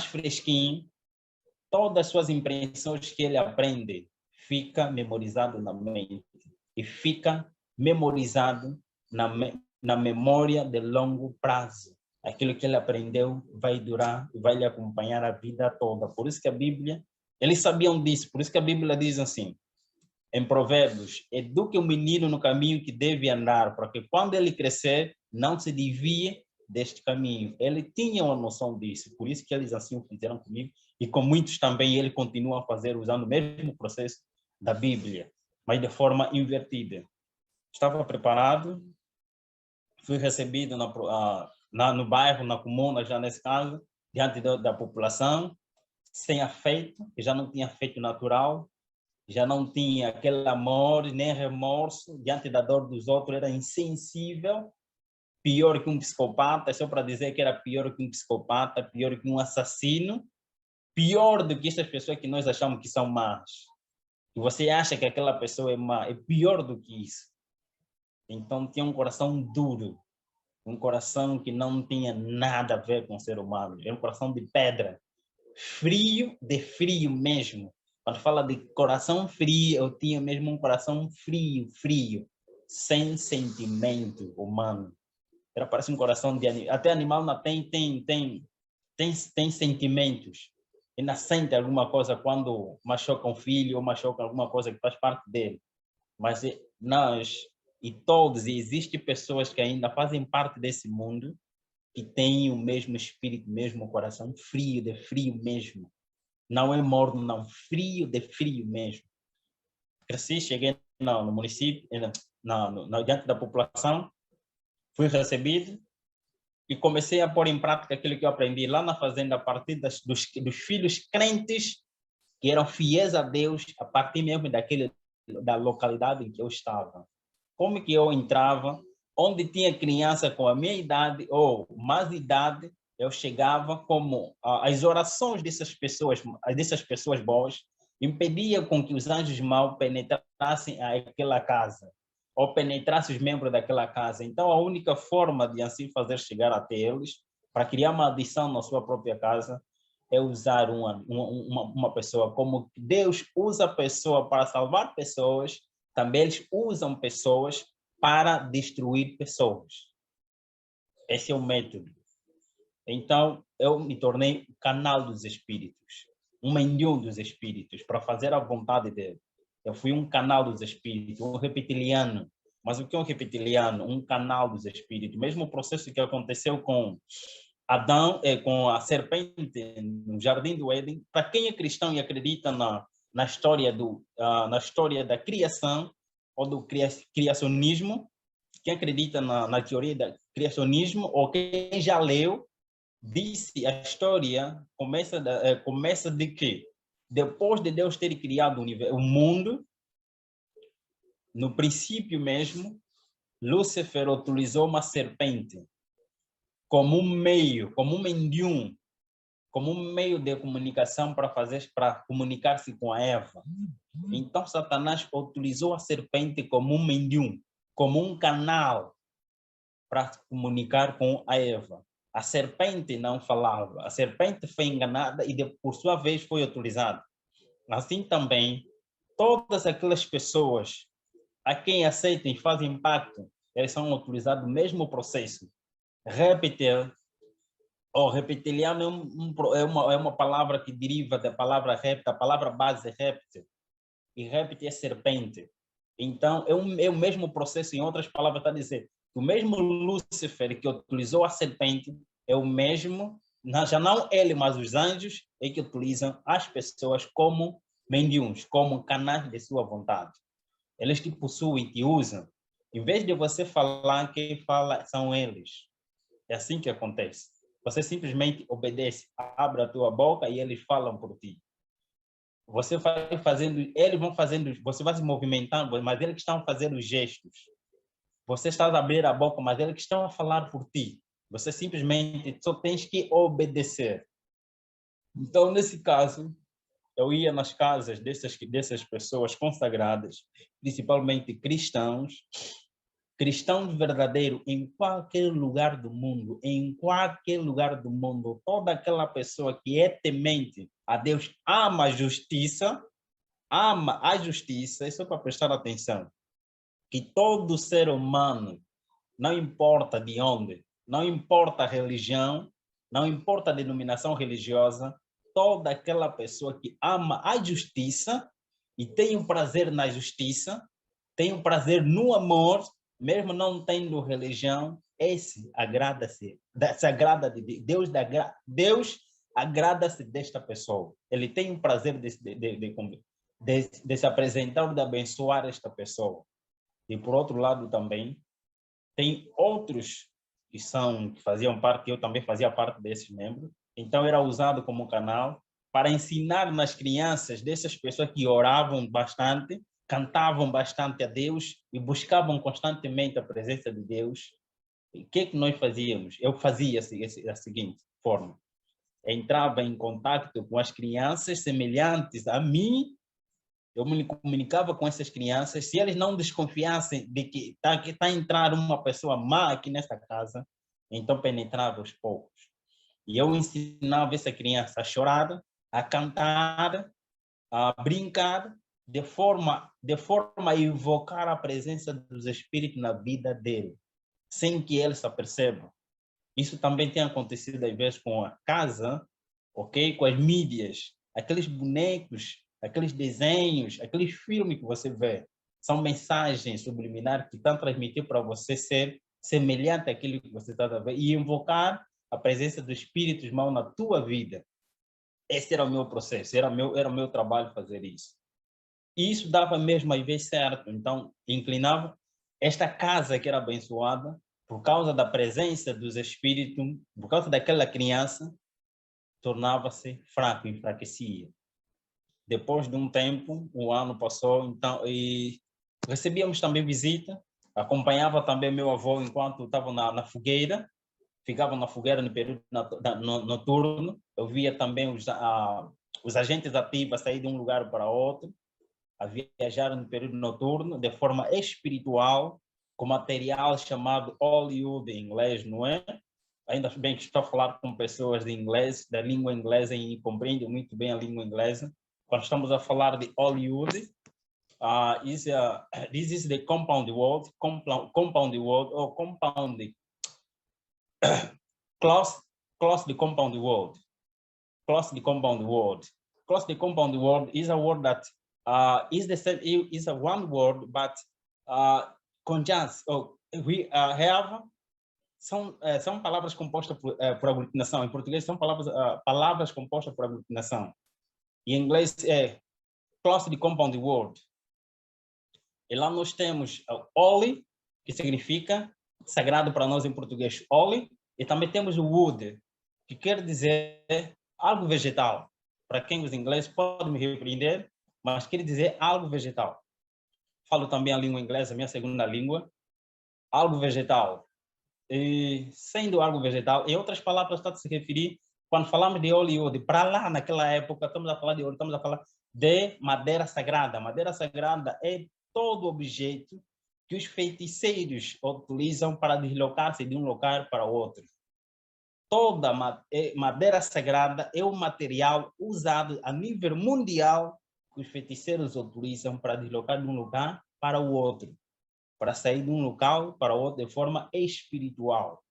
fresquinho, todas as suas impressões que ele aprende fica memorizado na mente e fica memorizado na memória de longo prazo. Aquilo que ele aprendeu vai durar e vai lhe acompanhar a vida toda. Por isso que a Bíblia, eles sabiam disso, por isso que a Bíblia diz assim, em Provérbios, eduque o menino no caminho que deve andar, para que quando ele crescer, não se desvie deste caminho. Ele tinha uma noção disso, por isso que eles assim o fizeram comigo, e com muitos também ele continua a fazer, usando o mesmo processo da Bíblia, mas de forma invertida. Estava preparado, fui recebido no bairro, na comuna, já nesse caso, diante da população, sem afeto, que já não tinha afeto natural, já não tinha aquele amor, nem remorso, diante da dor dos outros, era insensível, pior que um psicopata, só para dizer que era pior que um psicopata, pior que um assassino, pior do que essas pessoas que nós achamos que são más. E você acha que aquela pessoa é má, é pior do que isso. Então tinha um coração duro, um coração que não tinha nada a ver com o ser humano, era um coração de pedra, frio, de frio mesmo. Quando fala de coração frio, eu tinha mesmo um coração frio, sem sentimento humano. Era, parece um coração de animal. Até animal não tem sentimentos. Ainda sente alguma coisa quando machuca um filho ou machuca alguma coisa que faz parte dele. Mas nós e todos, e existem pessoas que ainda fazem parte desse mundo que têm o mesmo espírito, mesmo coração frio, de frio mesmo. Não é morno, não, frio, de frio mesmo. Cresci, cheguei no município, diante da população, fui recebido e comecei a pôr em prática aquilo que eu aprendi lá na fazenda, a partir dos filhos crentes que eram fiéis a Deus, a partir mesmo da localidade em que eu estava. Como que eu entrava, onde tinha criança com a minha idade ou mais idade, eu chegava como as orações dessas pessoas boas impediam com que os anjos maus penetrassem aquela casa ou penetrassem os membros daquela casa. Então, a única forma de assim fazer chegar até eles, para criar uma adição na sua própria casa, é usar uma pessoa. Como Deus usa a pessoa para salvar pessoas, também eles usam pessoas para destruir pessoas. Esse é o método. Então, eu me tornei canal dos espíritos, um medium dos espíritos, para fazer a vontade dele. Eu fui um canal dos espíritos, um reptiliano. Mas o que é um reptiliano? Um canal dos espíritos. Mesmo o processo que aconteceu com Adão, com a serpente no Jardim do Éden, para quem é cristão e acredita na história da criação ou do criacionismo, quem acredita na teoria do criacionismo ou quem já leu, disse a história começa de que depois de Deus ter criado o mundo, no princípio mesmo, Lúcifer utilizou uma serpente como um meio, como um medium, como um meio de comunicação para comunicar-se com a Eva. Então, Satanás utilizou a serpente como um medium, como um canal para comunicar com a Eva. A serpente não falava, a serpente foi enganada e, por sua vez, foi utilizada. Assim também, todas aquelas pessoas a quem aceitam e fazem pacto, eles são utilizados no mesmo processo. Reptil, ou reptiliano é uma palavra que deriva da palavra réptil, a palavra base é réptil, e réptil é serpente. Então, é o mesmo processo, em outras palavras, está a dizer, o mesmo Lúcifer que utilizou a serpente é o mesmo, já não ele, mas os anjos, é que utilizam as pessoas como mediums, como canais de sua vontade. Eles te possuem, te usam. Em vez de você falar, quem fala são eles. É assim que acontece. Você simplesmente obedece, abre a tua boca e eles falam por ti. Você vai fazendo, eles vão fazendo, você vai se movimentando, mas eles estão fazendo gestos. Você está a abrir a boca, mas eles estão a falar por ti. Você simplesmente só tens que obedecer. Então, nesse caso, eu ia nas casas dessas pessoas consagradas, principalmente cristãos verdadeiros em qualquer lugar do mundo, toda aquela pessoa que é temente a Deus, ama a justiça, isso é para prestar atenção, que todo ser humano, não importa de onde, não importa a religião, não importa a denominação religiosa, toda aquela pessoa que ama a justiça e tem um prazer na justiça, tem um prazer no amor, mesmo não tendo religião, esse agrada-se, se agrada de Deus, Deus agrada-se desta pessoa. Ele tem um prazer de se apresentar, de abençoar esta pessoa. E por outro lado também, tem outros que faziam parte, eu também fazia parte desses membros, então era usado como canal para ensinar nas crianças dessas pessoas que oravam bastante, cantavam bastante a Deus e buscavam constantemente a presença de Deus. E o que nós fazíamos? Eu fazia da seguinte forma: entrava em contato com as crianças semelhantes a mim, eu me comunicava com essas crianças, se eles não desconfiassem de que está a entrar uma pessoa má aqui nessa casa, então penetrava aos poucos. E eu ensinava essa criança a chorar, a cantar, a brincar, de forma a invocar a presença dos espíritos na vida dele, sem que ele se aperceba. Isso também tem acontecido às vezes com a casa, ok? Com as mídias, aqueles bonecos, aqueles desenhos, aqueles filmes que você vê, são mensagens subliminares que estão transmitindo para você ser semelhante àquilo que você está a ver e invocar a presença dos espíritos maus na tua vida. Esse era o meu processo, era o meu trabalho fazer isso. E isso dava mesmo às vezes certo. Então, inclinava esta casa que era abençoada, por causa da presença dos espíritos, por causa daquela criança, tornava-se fraco, enfraquecia. Depois de um tempo, o ano passou, então, e recebíamos também visita, acompanhava também meu avô enquanto estava na fogueira, ficava na fogueira no período noturno, eu via também os agentes ativos sair de um lugar para outro, a viajar no período noturno, de forma espiritual, com material chamado Hollywood em inglês, não é? Ainda bem que estou a falar com pessoas de inglês, da língua inglesa, e compreendem muito bem a língua inglesa. Quando estamos a falar de Hollywood, this is the compound word, or compound, close the compound word. Close the compound word. Close the compound word is a word that is the same, is a one word, but conjuncts, we have, são palavras compostas por aglutinação. Em português são palavras compostas por aglutinação. Em inglês é close the compound word. E lá nós temos holy, que significa sagrado para nós em português, holy, e também temos o wood, que quer dizer algo vegetal. Para quem os ingleses podem me repreender, mas quer dizer algo vegetal. Falo também a língua inglesa, minha segunda língua. Algo vegetal. E, sendo algo vegetal, em outras palavras, está a se referir quando falamos de Hollywood, para lá naquela época, estamos a falar de ouro, estamos a falar de madeira sagrada. Madeira sagrada é todo objeto que os feiticeiros utilizam para deslocar-se de um local para outro. Toda madeira sagrada é o material usado a nível mundial que os feiticeiros utilizam para deslocar de um lugar para o outro, para sair de um local para o outro de forma espiritual.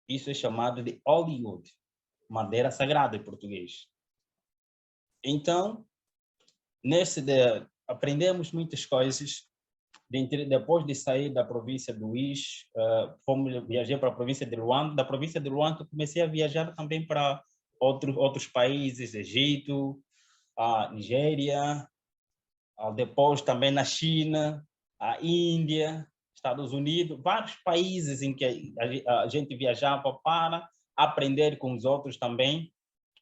Isso é chamado de Hollywood, madeira sagrada em português. Então, aprendemos muitas coisas. Depois de sair da província do Luís, viajei para a província de Luanda. Da província de Luanda, comecei a viajar também para outros países, Egito, a Nigéria, depois também na China, a Índia, Estados Unidos, vários países em que a gente viajava para aprender com os outros também,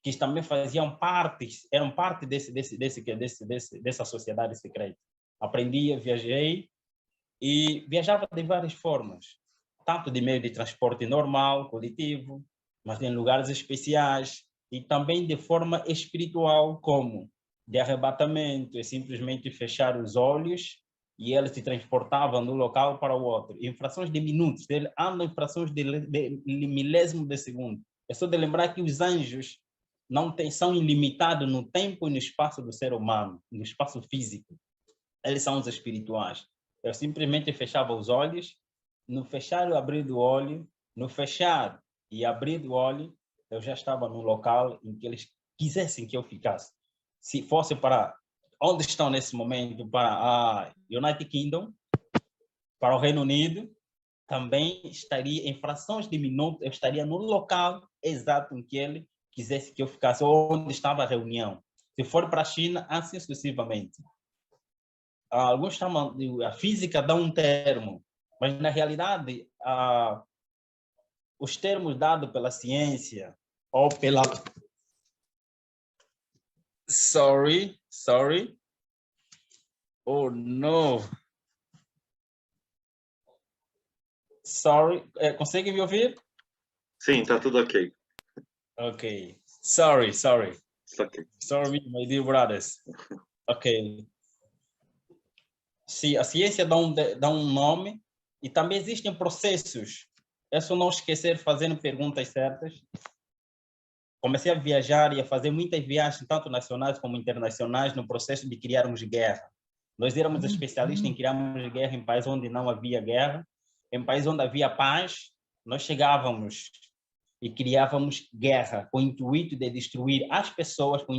que também faziam parte, eram parte dessa sociedade secreta. Aprendia, viajei e viajava de várias formas, tanto de meio de transporte normal, coletivo, mas em lugares especiais, e também de forma espiritual, como de arrebatamento, é simplesmente fechar os olhos e eles se transportavam de um local para o outro, em frações de minutos, eles andam em frações de milésimo de segundo. É só de lembrar que os anjos são ilimitados no tempo e no espaço do ser humano, no espaço físico. Eles são os espirituais. Eu simplesmente fechava os olhos, no fechar e abrir do olho, no fechar e abrir do olho, eu já estava no local em que eles quisessem que eu ficasse. Se fosse para onde estão nesse momento, para a United Kingdom, para o Reino Unido, também estaria em frações de minutos, eu estaria no local exato em que ele quisesse que eu ficasse, onde estava a reunião. Se for para a China, assim sucessivamente. Alguns chamam, a física dá um termo, mas na realidade, os termos dados pela ciência ou pela... Sorry. Oh, no. Sorry. Consegue me ouvir? Sim, tá tudo ok. Ok. Sorry. It's okay. Sorry, my dear brothers. Ok. Se a ciência dá um nome, e também existem processos. É só não esquecer fazendo perguntas certas. Comecei a viajar e a fazer muitas viagens, tanto nacionais como internacionais, no processo de criarmos guerra. Nós éramos especialistas em criarmos guerra em países onde não havia guerra. Em países onde havia paz, nós chegávamos e criávamos guerra com o intuito de destruir as pessoas, com o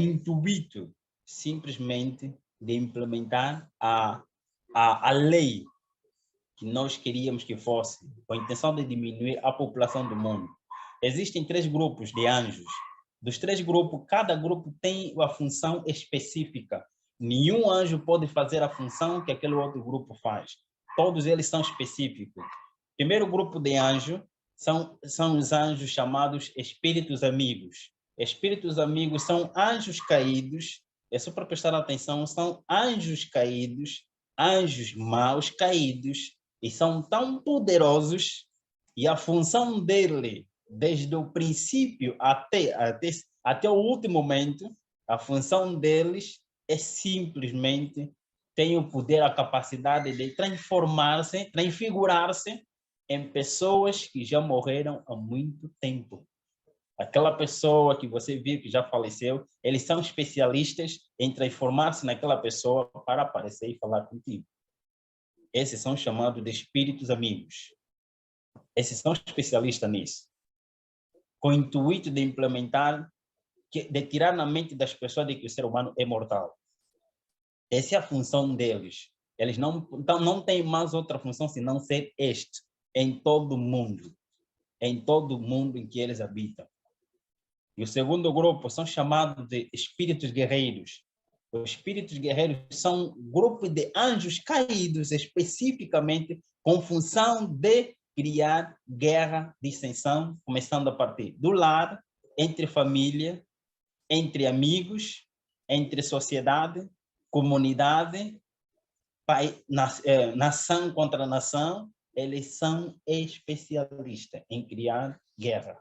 intuito simplesmente de implementar a lei que nós queríamos que fosse, com a intenção de diminuir a população do mundo. Existem 3 grupos de anjos. Dos 3 grupos, cada grupo tem a função específica. Nenhum anjo pode fazer a função que aquele outro grupo faz. Todos eles são específicos. O primeiro grupo de anjos são os anjos chamados espíritos amigos. Espíritos amigos são anjos caídos. É só para prestar atenção, são anjos caídos, anjos maus caídos, e são tão poderosos, e a função dele, desde o princípio até o último momento, a função deles é simplesmente tem o poder, a capacidade de transformar-se, transfigurar-se em pessoas que já morreram há muito tempo. Aquela pessoa que você viu que já faleceu, eles são especialistas em transformar-se naquela pessoa para aparecer e falar contigo. Esses são chamados de espíritos amigos. Esses são especialistas nisso. Com o intuito de implementar, de tirar na mente das pessoas de que o ser humano é mortal. Essa é a função deles. Eles não têm mais outra função senão ser este, em todo o mundo em que eles habitam. E o segundo grupo são chamados de espíritos guerreiros. Os espíritos guerreiros são um grupo de anjos caídos, especificamente com função de criar guerra, dissensão, começando a partir do lar, entre família, entre amigos, entre sociedade, comunidade, nação contra nação. Eles são especialistas em criar guerra.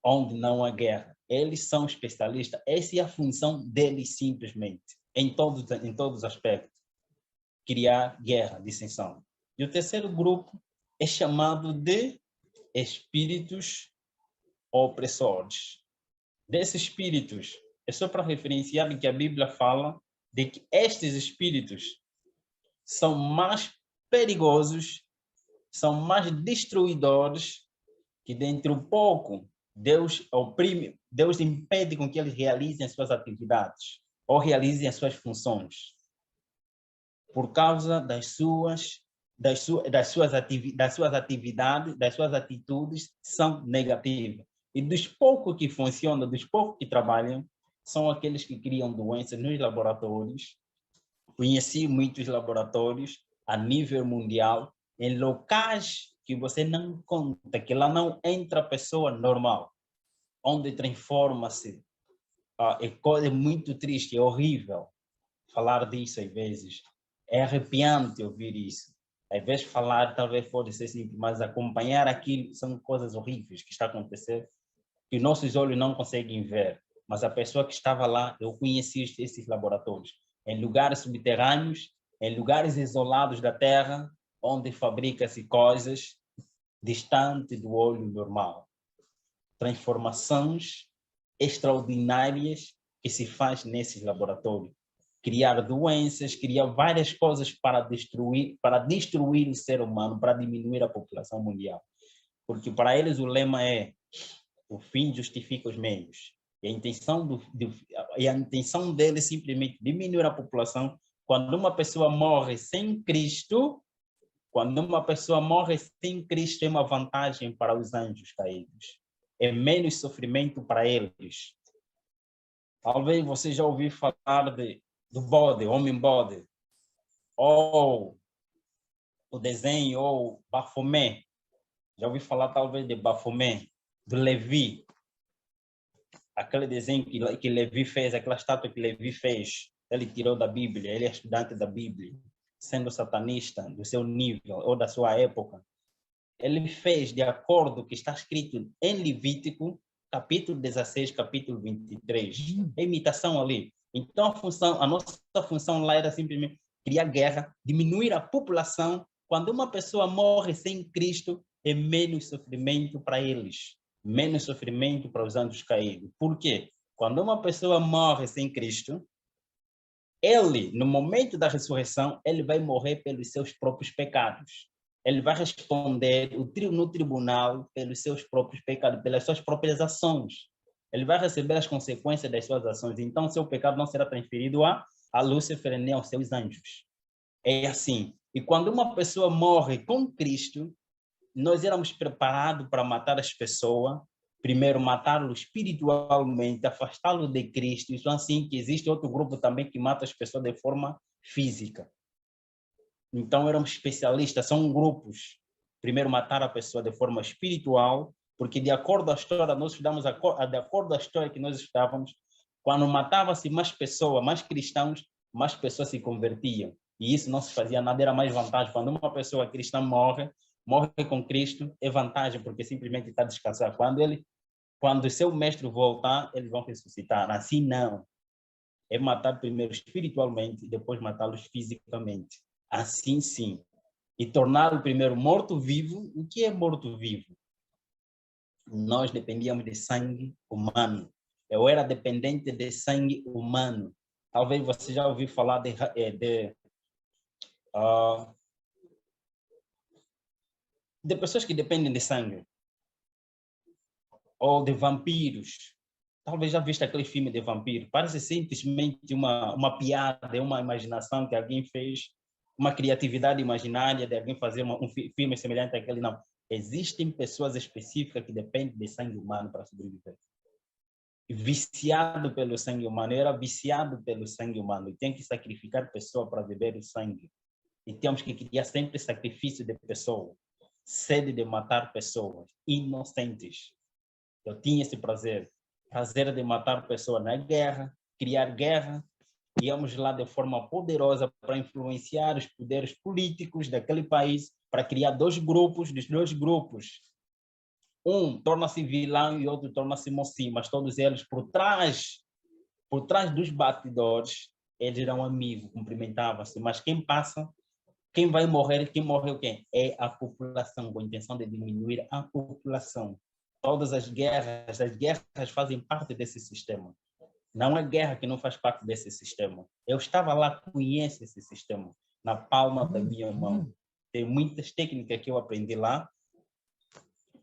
onde não há guerra. Eles são especialistas. Essa é a função deles simplesmente, em todos os aspectos. Criar guerra, dissensão. E o terceiro grupo é chamado de espíritos opressores. Desses espíritos, é só para referenciar que a Bíblia fala de que estes espíritos são mais perigosos, são mais destruidores, que dentro de pouco Deus oprime, Deus impede com que eles realizem as suas atividades ou realizem as suas funções por causa das suas atividades, das suas atitudes são negativas. E dos poucos que funcionam, dos poucos que trabalham, são aqueles que criam doenças nos laboratórios. Conheci muitos laboratórios a nível mundial, em locais que você não conta, que lá não entra pessoa normal, onde transforma-se. É muito triste, é horrível falar disso às vezes. É arrepiante ouvir isso. Às vezes falar talvez pode ser simples, mas acompanhar aquilo são coisas horríveis que está acontecendo, que nossos olhos não conseguem ver. Mas a pessoa que estava lá, eu conheci esses laboratórios, em lugares subterrâneos, em lugares isolados da terra, onde fabrica-se coisas distante do olho normal. Transformações extraordinárias que se faz nesses laboratórios. Criar doenças, criar várias coisas para destruir o ser humano, para diminuir a população mundial. Porque para eles o lema é: o fim justifica os meios. E a intenção deles é simplesmente diminuir a população. Quando uma pessoa morre sem Cristo, é uma vantagem para os anjos caídos. É menos sofrimento para eles. Talvez você já ouviu falar do bode, homem-bode, ou o desenho, ou Baphomet. Já ouvi falar talvez de Baphomet, do Levi. Aquele desenho que Levi fez, aquela estátua que Levi fez, ele tirou da Bíblia, ele é estudante da Bíblia, sendo satanista do seu nível ou da sua época. Ele fez de acordo com o que está escrito em Levítico, capítulo 16, capítulo 23. É imitação ali. Então, a nossa função lá era simplesmente criar guerra, diminuir a população. Quando uma pessoa morre sem Cristo, é menos sofrimento para eles, menos sofrimento para os anjos caídos. Por quê? Quando uma pessoa morre sem Cristo, ele, no momento da ressurreição, ele vai morrer pelos seus próprios pecados. Ele vai responder no tribunal pelos seus próprios pecados, pelas suas próprias ações. Ele vai receber as consequências das suas ações. Então, seu pecado não será transferido a Lúcifer nem aos seus anjos. É assim. E quando uma pessoa morre com Cristo, nós éramos preparados para matar as pessoas, primeiro matá-lo espiritualmente, afastá-lo de Cristo. Isso assim que existe outro grupo também que mata as pessoas de forma física. Então éramos especialistas, são grupos. Primeiro matar a pessoa de forma espiritual, porque de acordo à história, nós estudamos, de acordo à história que nós estudávamos, quando matava-se mais pessoas, mais cristãos, mais pessoas se convertiam. E isso não se fazia nada, era mais vantagem. Quando uma pessoa cristã morre com Cristo, é vantagem, porque simplesmente está descansado. Quando o seu mestre voltar, eles vão ressuscitar. Assim não. É matar primeiro espiritualmente, depois matá-los fisicamente. Assim sim. E tornar o primeiro morto-vivo. O que é morto-vivo? Nós dependíamos de sangue humano. Eu era dependente de sangue humano. Talvez você já ouviu falar de pessoas que dependem de sangue. Ou de vampiros. Talvez já viste aquele filme de vampiro. Parece simplesmente uma piada, uma imaginação que alguém fez, uma criatividade imaginária de alguém fazer um filme semelhante àquele. Não. Existem pessoas específicas que dependem de sangue humano para sobreviver. Viciado pelo sangue humano, eu era viciado pelo sangue humano. E tem que sacrificar pessoa para beber o sangue. E temos que criar sempre sacrifício de pessoas. Sede de matar pessoas inocentes. Eu tinha esse prazer de matar pessoas na guerra, criar guerra. Íamos lá de forma poderosa para influenciar os poderes políticos daquele país, para criar dos dois grupos Um torna-se vilão e outro torna-se mocinho, mas todos eles por trás dos batidores, eles eram amigos, cumprimentavam-se, mas quem passa, quem vai morrer, quem morreu quem? É a população, com a intenção de diminuir a população. Todas as guerras fazem parte desse sistema. Não é guerra que não faz parte desse sistema. Eu estava lá, conheço esse sistema, na palma da minha mão. Tem muitas técnicas que eu aprendi lá,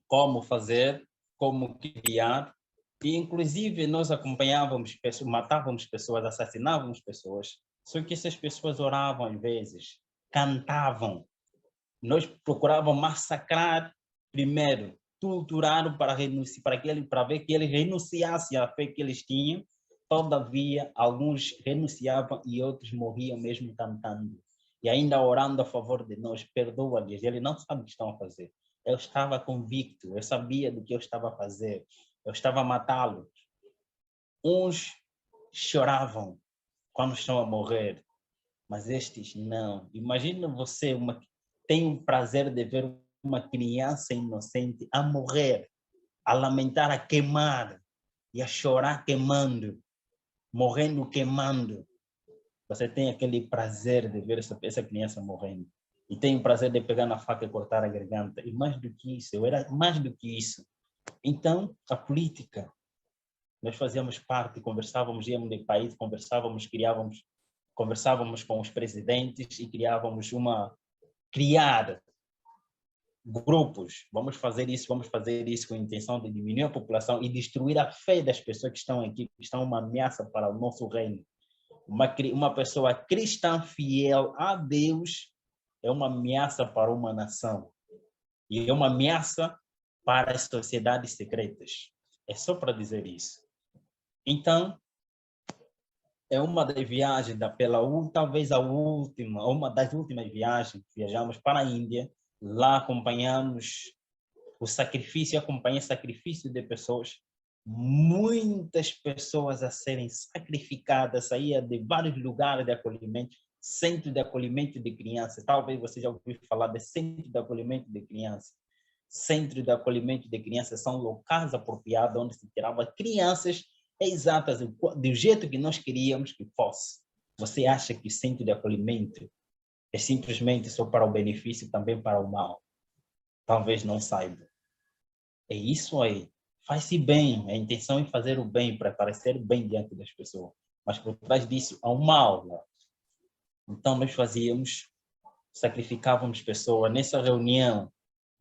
como fazer, como criar, e inclusive nós acompanhávamos pessoas, matávamos pessoas, assassinávamos pessoas, só que essas pessoas oravam às vezes, cantavam. Nós procurávamos massacrar primeiro, torturar para ver que eles renunciassem à fé que eles tinham. Todavia, alguns renunciavam e outros morriam mesmo cantando. E ainda orando a favor de nós, perdoa-lhes. Eles não sabem o que estão a fazer. Eu estava convicto, eu sabia do que eu estava a fazer. Eu estava a matá-los. Uns choravam quando estão a morrer, mas estes não. Imagina você, tem o prazer de ver uma criança inocente a morrer, a lamentar, a queimar, e a chorar queimando, morrendo queimando. Você tem aquele prazer de ver essa criança morrendo. E tem o prazer de pegar na faca e cortar a garganta. E mais do que isso, eu era mais do que isso. Então, a política, nós fazíamos parte, conversávamos, íamos de país, conversávamos com os presidentes e criar grupos. Vamos fazer isso com a intenção de diminuir a população e destruir a fé das pessoas que estão aqui, que estão uma ameaça para o nosso reino. Uma pessoa cristã fiel a Deus é uma ameaça para uma nação e é uma ameaça para as sociedades secretas. É só para dizer isso. Então, é uma das viagens, talvez a última, uma das últimas viagens, viajamos para a Índia, lá acompanhei o sacrifício de pessoas, muitas pessoas a serem sacrificadas, saía de vários lugares de acolhimento, centro de acolhimento de crianças. Talvez você já ouviu falar de centro de acolhimento de crianças. Centro de acolhimento de crianças são locais apropriados onde se tirava crianças exatas do jeito que nós queríamos que fosse. Você acha que o centro de acolhimento é simplesmente só para o benefício, também para o mal? Talvez não saiba. É isso aí. Faz-se bem. A intenção é fazer o bem, para parecer bem diante das pessoas. Mas por trás disso há um mal lá. Então nós sacrificávamos pessoas. Nessa reunião,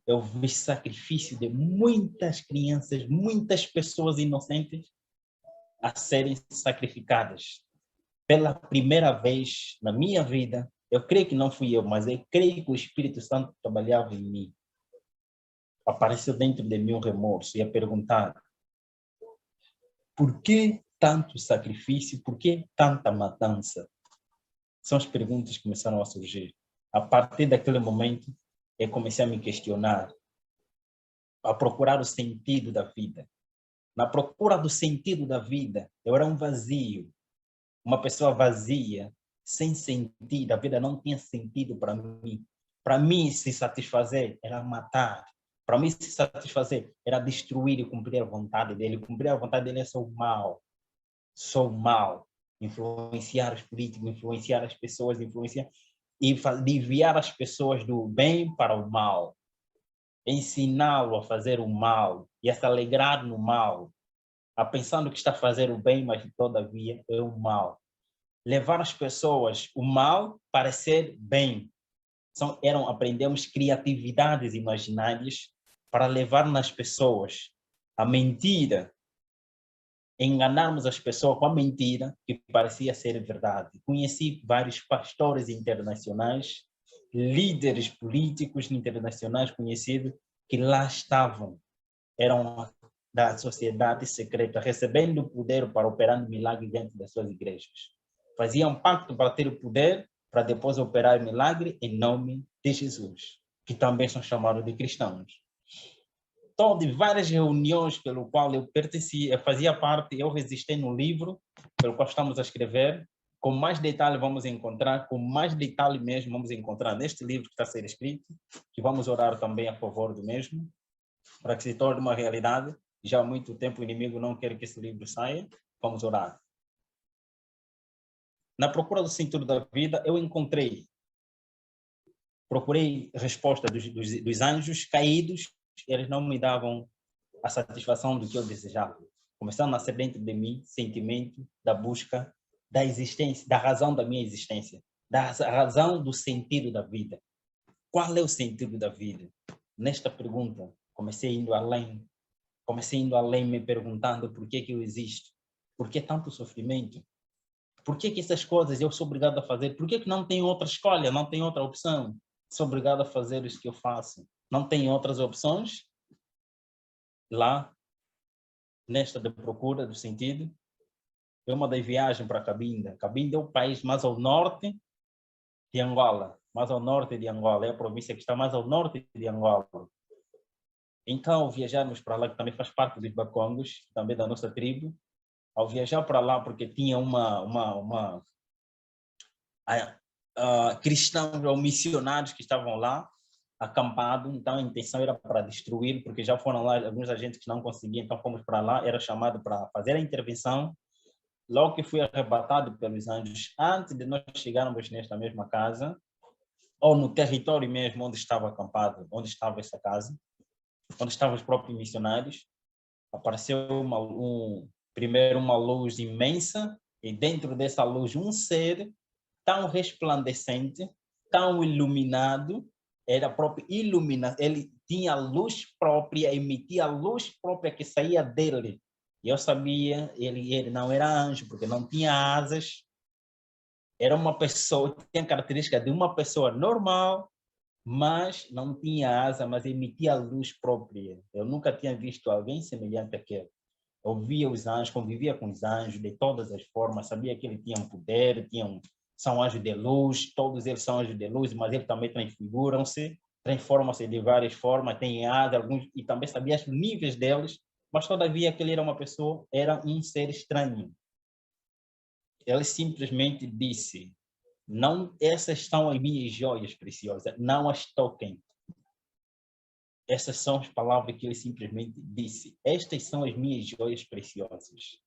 eu vi sacrifício de muitas crianças, muitas pessoas inocentes a serem sacrificadas. Pela primeira vez na minha vida, eu creio que não fui eu, mas eu creio que o Espírito Santo trabalhava em mim. Apareceu dentro de mim um remorso e a perguntar: por que tanto sacrifício? Por que tanta matança? São as perguntas que começaram a surgir. A partir daquele momento, eu comecei a me questionar, a procurar o sentido da vida. Na procura do sentido da vida, eu era um vazio, uma pessoa vazia, sem sentido. A vida não tinha sentido para mim. Para mim, se satisfazer era matar. Para mim, se satisfazer era destruir e cumprir a vontade dele. Cumprir a vontade dele é só o mal. Só o mal. Influenciar os políticos, influenciar as pessoas, e desviar as pessoas do bem para o mal. Ensiná-lo a fazer o mal e a se alegrar no mal, a pensando que está a fazer o bem, mas todavia é o mal. Levar as pessoas o mal para ser bem. Aprendemos criatividades imaginárias para levar nas pessoas a mentira, enganarmos as pessoas com a mentira que parecia ser verdade. Conheci vários pastores internacionais, líderes políticos internacionais conhecidos que lá estavam, eram da sociedade secreta, recebendo o poder para operar milagres dentro das suas igrejas. Faziam pacto para ter o poder, para depois operar milagre em nome de Jesus, que também são chamados de cristãos. De várias reuniões pelo qual eu pertencia, eu fazia parte, eu resisti no livro pelo qual estamos a escrever. Com mais detalhe vamos encontrar neste livro que está a ser escrito, que vamos orar também a favor do mesmo. para que se torne uma realidade. Já há muito tempo o inimigo não quer que esse livro saia. Vamos orar. Na procura do sentido da vida, eu procurei resposta dos anjos caídos, eles não me davam a satisfação do que eu desejava. Começando a nascer dentro de mim sentimento da busca da existência, da razão da minha existência, da razão do sentido da vida. Qual é o sentido da vida? Nesta pergunta, comecei indo além me perguntando por que eu existo, por que tanto sofrimento, por que essas coisas eu sou obrigado a fazer, por que não tenho outra escolha, não tenho outra opção, sou obrigado a fazer isso que eu faço, não tenho outras opções? Lá, nesta de procura do sentido, eu mandei viagem para Cabinda. Cabinda é o país mais ao norte de Angola, é a província que está mais ao norte de Angola. Então, ao viajarmos para lá, que também faz parte dos Bakongos, também da nossa tribo, ao viajar para lá, porque tinha cristãos ou missionários que estavam lá, acampados, então a intenção era para destruir, porque já foram lá alguns agentes que não conseguiam, então fomos para lá, era chamado para fazer a intervenção. Logo que fui arrebatado pelos anjos, antes de nós chegarmos nesta mesma casa, ou no território mesmo onde estava acampado, onde estava essa casa, onde estavam os próprios missionários, apareceu primeiro uma luz imensa, e dentro dessa luz um ser tão resplandecente, tão iluminado, era próprio iluminado, ele tinha luz própria, emitia luz própria que saía dele. E eu sabia, ele não era anjo, porque não tinha asas, era uma pessoa, tinha característica de uma pessoa normal, mas não tinha asa, mas emitia luz própria. Eu nunca tinha visto alguém semelhante àquele. Eu via os anjos, convivia com os anjos de todas as formas, sabia que ele tinha um poder, são anjos de luz, todos eles são anjos de luz, mas eles também transfiguram-se, transformam-se de várias formas, têm asa, alguns, e também sabia os níveis deles, mas todavia aquele era uma pessoa, era um ser estranho. Ele simplesmente disse: não, essas são as minhas joias preciosas, não as toquem. Essas são as palavras que ele simplesmente disse. Estas são as minhas joias preciosas.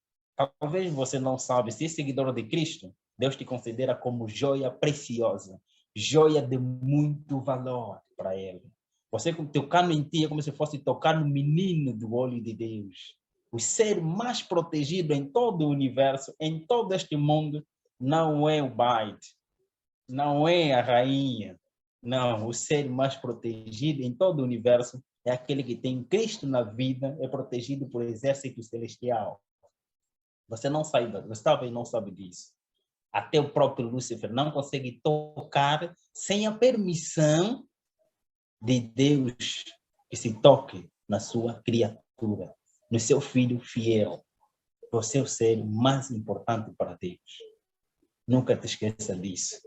Talvez você não sabe, se é seguidor de Cristo, Deus te considera como joia preciosa, joia de muito valor para ele. Você tocando em ti é como se fosse tocar no menino do olho de Deus. O ser mais protegido em todo o universo, em todo este mundo, não é o Byte, não é a rainha, não, o ser mais protegido em todo o universo é aquele que tem Cristo na vida, é protegido por exército celestial. Você não sabe, você talvez não sabe disso. Até o próprio Lúcifer não consegue tocar sem a permissão de Deus que se toque na sua criatura, no seu filho fiel. Você é o ser mais importante para Deus. Nunca te esqueça disso.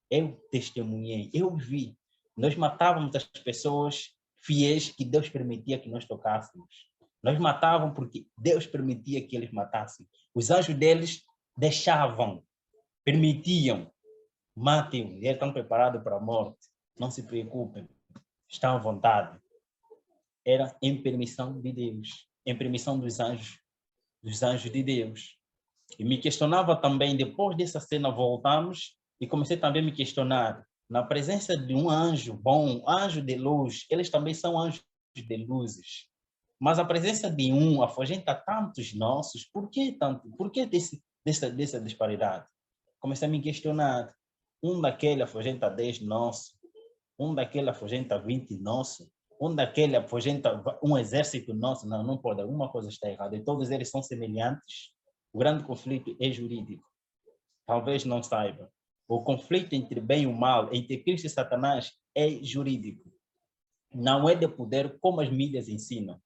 Eu testemunhei, eu vi. Nós matávamos as pessoas fiéis que Deus permitia que nós tocássemos. Nós matávamos porque Deus permitia que eles matassem. Os anjos deles deixavam, permitiam, matem, eles estão preparados para a morte. Não se preocupem, estão à vontade. Era em permissão de Deus, em permissão dos anjos de Deus. E me questionava também, depois dessa cena voltamos, e comecei também a me questionar, na presença de um anjo bom, anjo de luz, eles também são anjos de luzes. Mas a presença de um afugenta tantos nossos, por que tanto? Por que dessa disparidade? Comecei a me questionar, um daquele afugenta 10 nossos, um daquele afugenta 20 nossos, um daquele afugenta um exército nosso, não pode, alguma coisa está errada, e todos eles são semelhantes. O grande conflito é jurídico. Talvez não saiba. O conflito entre bem e o mal, entre Cristo e Satanás, é jurídico. Não é de poder como as mídias ensinam.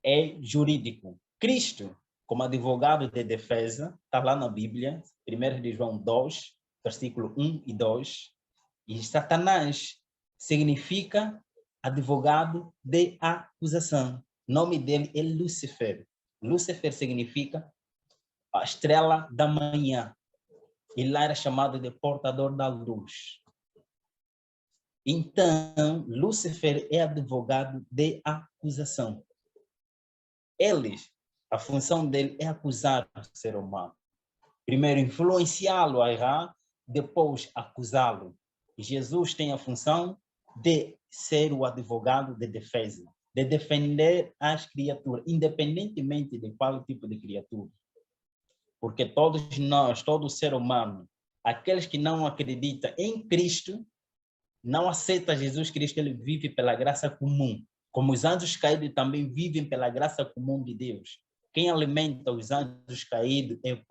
É jurídico. Cristo, como advogado de defesa, está lá na Bíblia, 1 de João 2, versículo 1 e 2. E Satanás significa advogado de acusação. O nome dele é Lúcifer. Lúcifer significa a estrela da manhã. E lá era chamado de portador da luz. Então, Lúcifer é advogado de acusação. A função dele é acusar o ser humano. Primeiro, influenciá-lo a errar, depois acusá-lo. E Jesus tem a função de ser o advogado de defesa, de defender as criaturas, independentemente de qual tipo de criatura. Porque todos nós, todo ser humano, aqueles que não acreditam em Cristo, não aceitam Jesus Cristo, ele vive pela graça comum. Como os anjos caídos também vivem pela graça comum de Deus. Quem alimenta os anjos caídos é o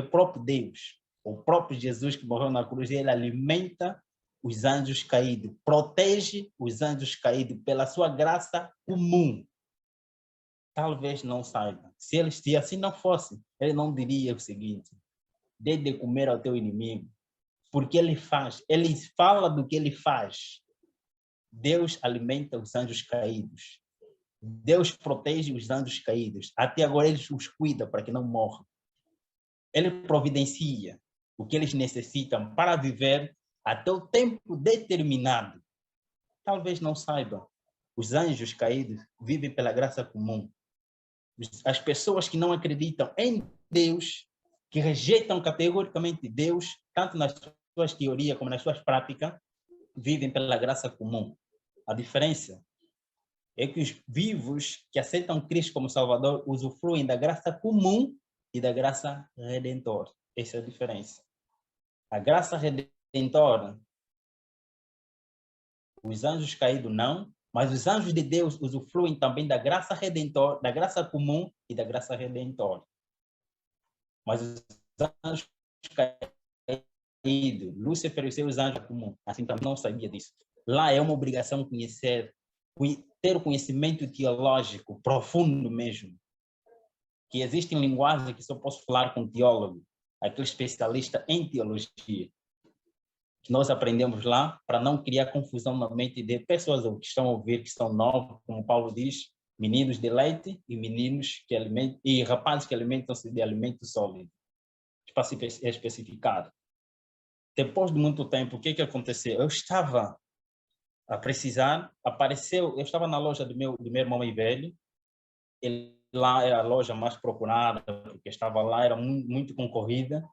próprio Deus. O próprio Jesus que morreu na cruz, ele alimenta os anjos caídos, protege os anjos caídos pela sua graça comum. Talvez não saiba. Se assim não fosse, ele não diria o seguinte: dê de comer ao teu inimigo, porque ele fala do que ele faz. Deus alimenta os anjos caídos. Deus protege os anjos caídos. Até agora ele os cuida para que não morram. Ele providencia o que eles necessitam para viver até o tempo determinado. Talvez não saibam. Os anjos caídos vivem pela graça comum. As pessoas que não acreditam em Deus, que rejeitam categoricamente Deus, tanto nas suas teorias como nas suas práticas, vivem pela graça comum. A diferença é que os vivos que aceitam Cristo como Salvador usufruem da graça comum e da graça redentora. Essa é a diferença. A graça redentora, os anjos caídos não, mas os anjos de Deus usufruem também da graça redentora, da graça comum e da graça redentora. Mas os anjos caídos, Lúcifer e seus anjos comuns, assim também não sabia disso. Lá é uma obrigação conhecer, ter o conhecimento teológico profundo mesmo. Que existem linguagens que só posso falar com teólogo, aquele especialista em teologia, que nós aprendemos lá para não criar confusão na mente de pessoas que estão a ouvir, que são novos, como Paulo diz, meninos de leite e meninos que alimentam, e rapazes que alimentam-se de alimento sólido, para se especificar. Depois de muito tempo, o que aconteceu? Eu estava a precisar, eu estava na loja do meu irmão mais velho, lá era a loja mais procurada, porque estava lá, era muito concorrida.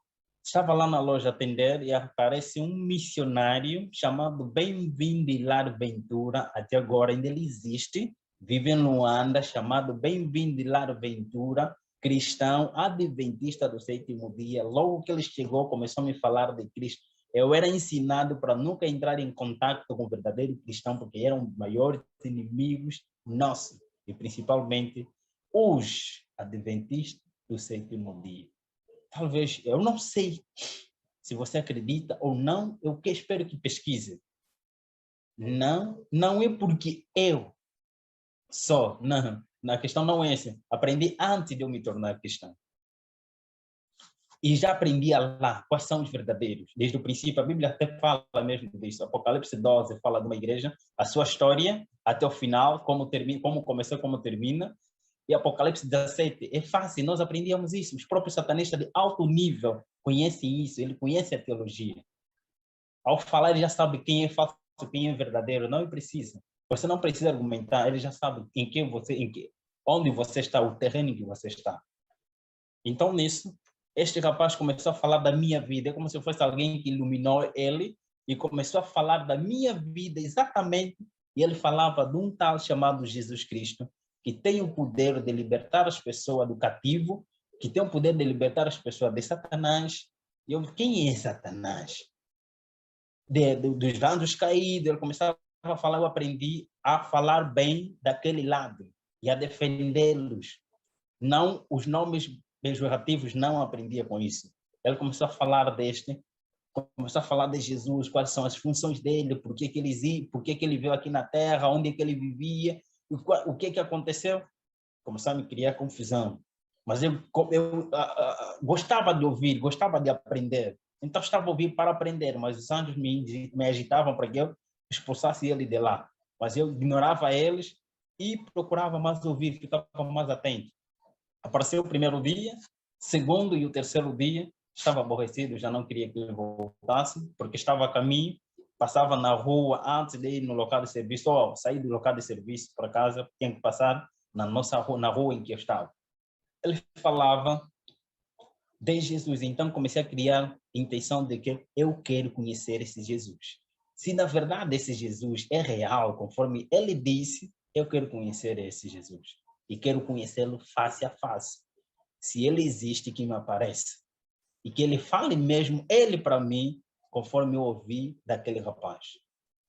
Estava lá na loja a atender e aparece um missionário chamado Bem-vindo Hilário Ventura, até agora ainda ele existe, vive em Luanda, chamado Bem-vindo Hilário Ventura, cristão, adventista do sétimo dia. Logo que ele chegou, começou a me falar de Cristo. Eu era ensinado para nunca entrar em contato com o verdadeiro cristão, porque eram maiores inimigos nossos, e principalmente os adventistas do sétimo dia. Talvez, eu não sei se você acredita ou não, eu espero que pesquise. Não é porque eu sou, não. A questão não é essa. Aprendi antes de eu me tornar cristão. E já aprendia lá quais são os verdadeiros. Desde o princípio, a Bíblia até fala mesmo disso. Apocalipse 12 fala de uma igreja, a sua história até o final, como começou, como termina. E Apocalipse 17, é fácil, nós aprendíamos isso. Os próprios satanistas de alto nível conhecem isso, ele conhece a teologia. Ao falar, ele já sabe quem é falso, quem é verdadeiro, não precisa. Você não precisa argumentar, ele já sabe onde você está, o terreno em que você está. Então, nisso, este rapaz começou a falar da minha vida, é como se fosse alguém que iluminou ele e começou a falar da minha vida exatamente, e ele falava de um tal chamado Jesus Cristo, que tem o poder de libertar as pessoas do cativo, que tem o poder de libertar as pessoas de Satanás. Quem é Satanás? Dos anjos caídos. Ele começava a falar, eu aprendi a falar bem daquele lado e a defendê-los. Não, os nomes pejorativos não aprendia com isso. Ele começou a falar começou a falar de Jesus, quais são as funções dele, por que ele veio aqui na Terra, onde é que ele vivia. O que aconteceu? Começou a me criar confusão. Mas eu gostava de ouvir, gostava de aprender. Então estava a ouvir para aprender, mas os anjos me agitavam para que eu expulsasse ele de lá. Mas eu ignorava eles e procurava mais ouvir, ficava mais atento. Apareceu o primeiro dia, segundo e o terceiro dia, estava aborrecido, já não queria que ele voltasse, porque estava a caminho passava na rua antes de ir no local de serviço, ou sair do local de serviço para casa, tinha que passar na nossa rua, na rua em que eu estava. Ele falava de Jesus, então comecei a criar a intenção de que eu quero conhecer esse Jesus. Se na verdade esse Jesus é real, conforme ele disse, eu quero conhecer esse Jesus. E quero conhecê-lo face a face. Se ele existe, que me apareça. E que ele fale mesmo, ele para mim, conforme eu ouvi daquele rapaz.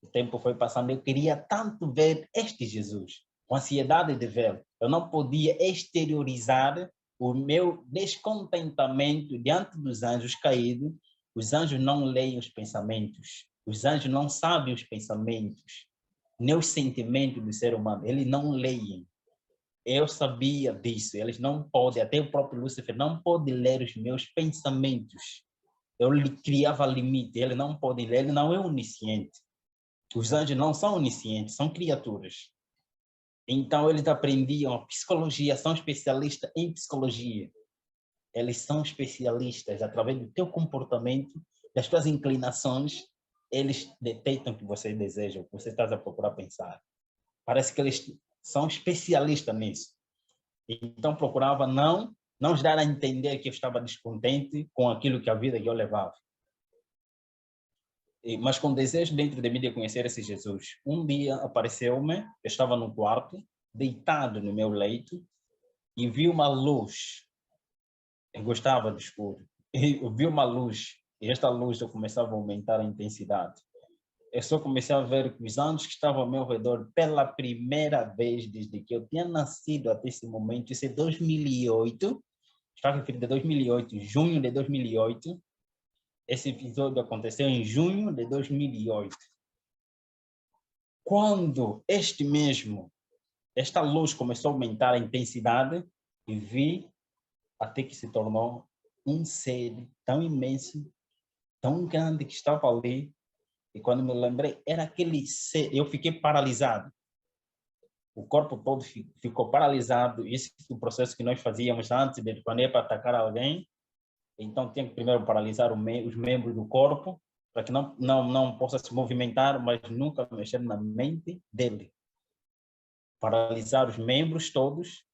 O tempo foi passando, eu queria tanto ver este Jesus, com ansiedade de vê-lo. Eu não podia exteriorizar o meu descontentamento diante dos anjos caídos. Os anjos não leem os pensamentos. Os anjos não sabem os pensamentos, nem os sentimentos do ser humano. Eles não leem. Eu sabia disso. Eles não podem, até o próprio Lúcifer não pode ler os meus pensamentos. Eu lhe criava limite. Ele não pode ler, ele não é onisciente. Os anjos não são oniscientes, são criaturas. Então, eles aprendiam a psicologia, são especialistas em psicologia. Eles são especialistas, através do teu comportamento, das tuas inclinações, eles detectam o que você deseja, o que você está a procurar pensar. Parece que eles são especialistas nisso. Então, procurava não nos dar a entender que eu estava descontente com aquilo que a vida que eu levava. Mas com desejo dentro de mim de conhecer esse Jesus. Um dia apareceu-me, eu estava no quarto, deitado no meu leito, e vi uma luz. Eu gostava do escuro. Eu vi uma luz, e esta luz eu começava a aumentar a intensidade. Eu só comecei a ver que os anjos que estavam ao meu redor, pela primeira vez desde que eu tinha nascido até esse momento, isso é 2008, está referido a 2008, junho de 2008, esse episódio aconteceu em junho de 2008. Quando esta luz começou a aumentar a intensidade, e vi até que se tornou um ser tão imenso, tão grande que estava ali. E quando me lembrei, era aquele ser, eu fiquei paralisado. O corpo todo ficou paralisado. Esse é o processo que nós fazíamos antes de quando ia para atacar alguém. Então, tinha que primeiro paralisar os membros do corpo, para que não possa se movimentar, mas nunca mexer na mente dele. Paralisar os membros todos,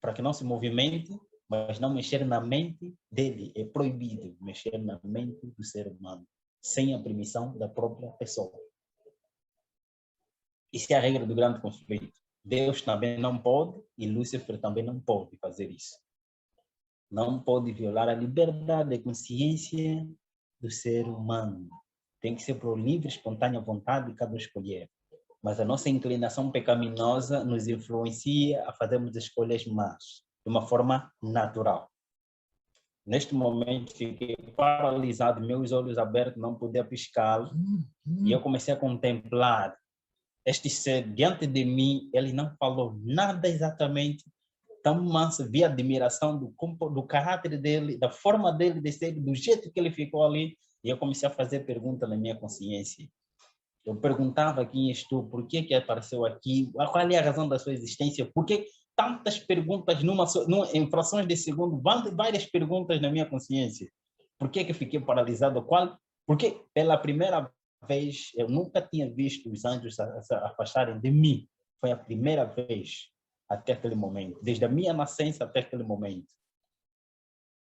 para que não se movimente, mas não mexer na mente dele. É proibido mexer na mente do ser humano, sem a permissão da própria pessoa. Isso é a regra do grande conflito. Deus também não pode, e Lúcifer também não pode fazer isso. Não pode violar a liberdade de consciência do ser humano. Tem que ser por livre, espontânea vontade de cada um escolher. Mas a nossa inclinação pecaminosa nos influencia a fazermos escolhas más, de uma forma natural. Neste momento, fiquei paralisado, meus olhos abertos, não podia piscar, e eu comecei a contemplar este ser diante de mim. Ele não falou nada exatamente, tão manso, vi a admiração do caráter dele, da forma dele de ser, do jeito que ele ficou ali, e eu comecei a fazer perguntas na minha consciência. Eu perguntava quem és tu, por que apareceu aqui, qual é a razão da sua existência, por que tantas perguntas em frações de segundo, várias perguntas na minha consciência. Por que fiquei paralisado? Porque pela primeira vez eu nunca tinha visto os anjos se afastarem de mim. Foi a primeira vez até aquele momento, desde a minha nascença até aquele momento.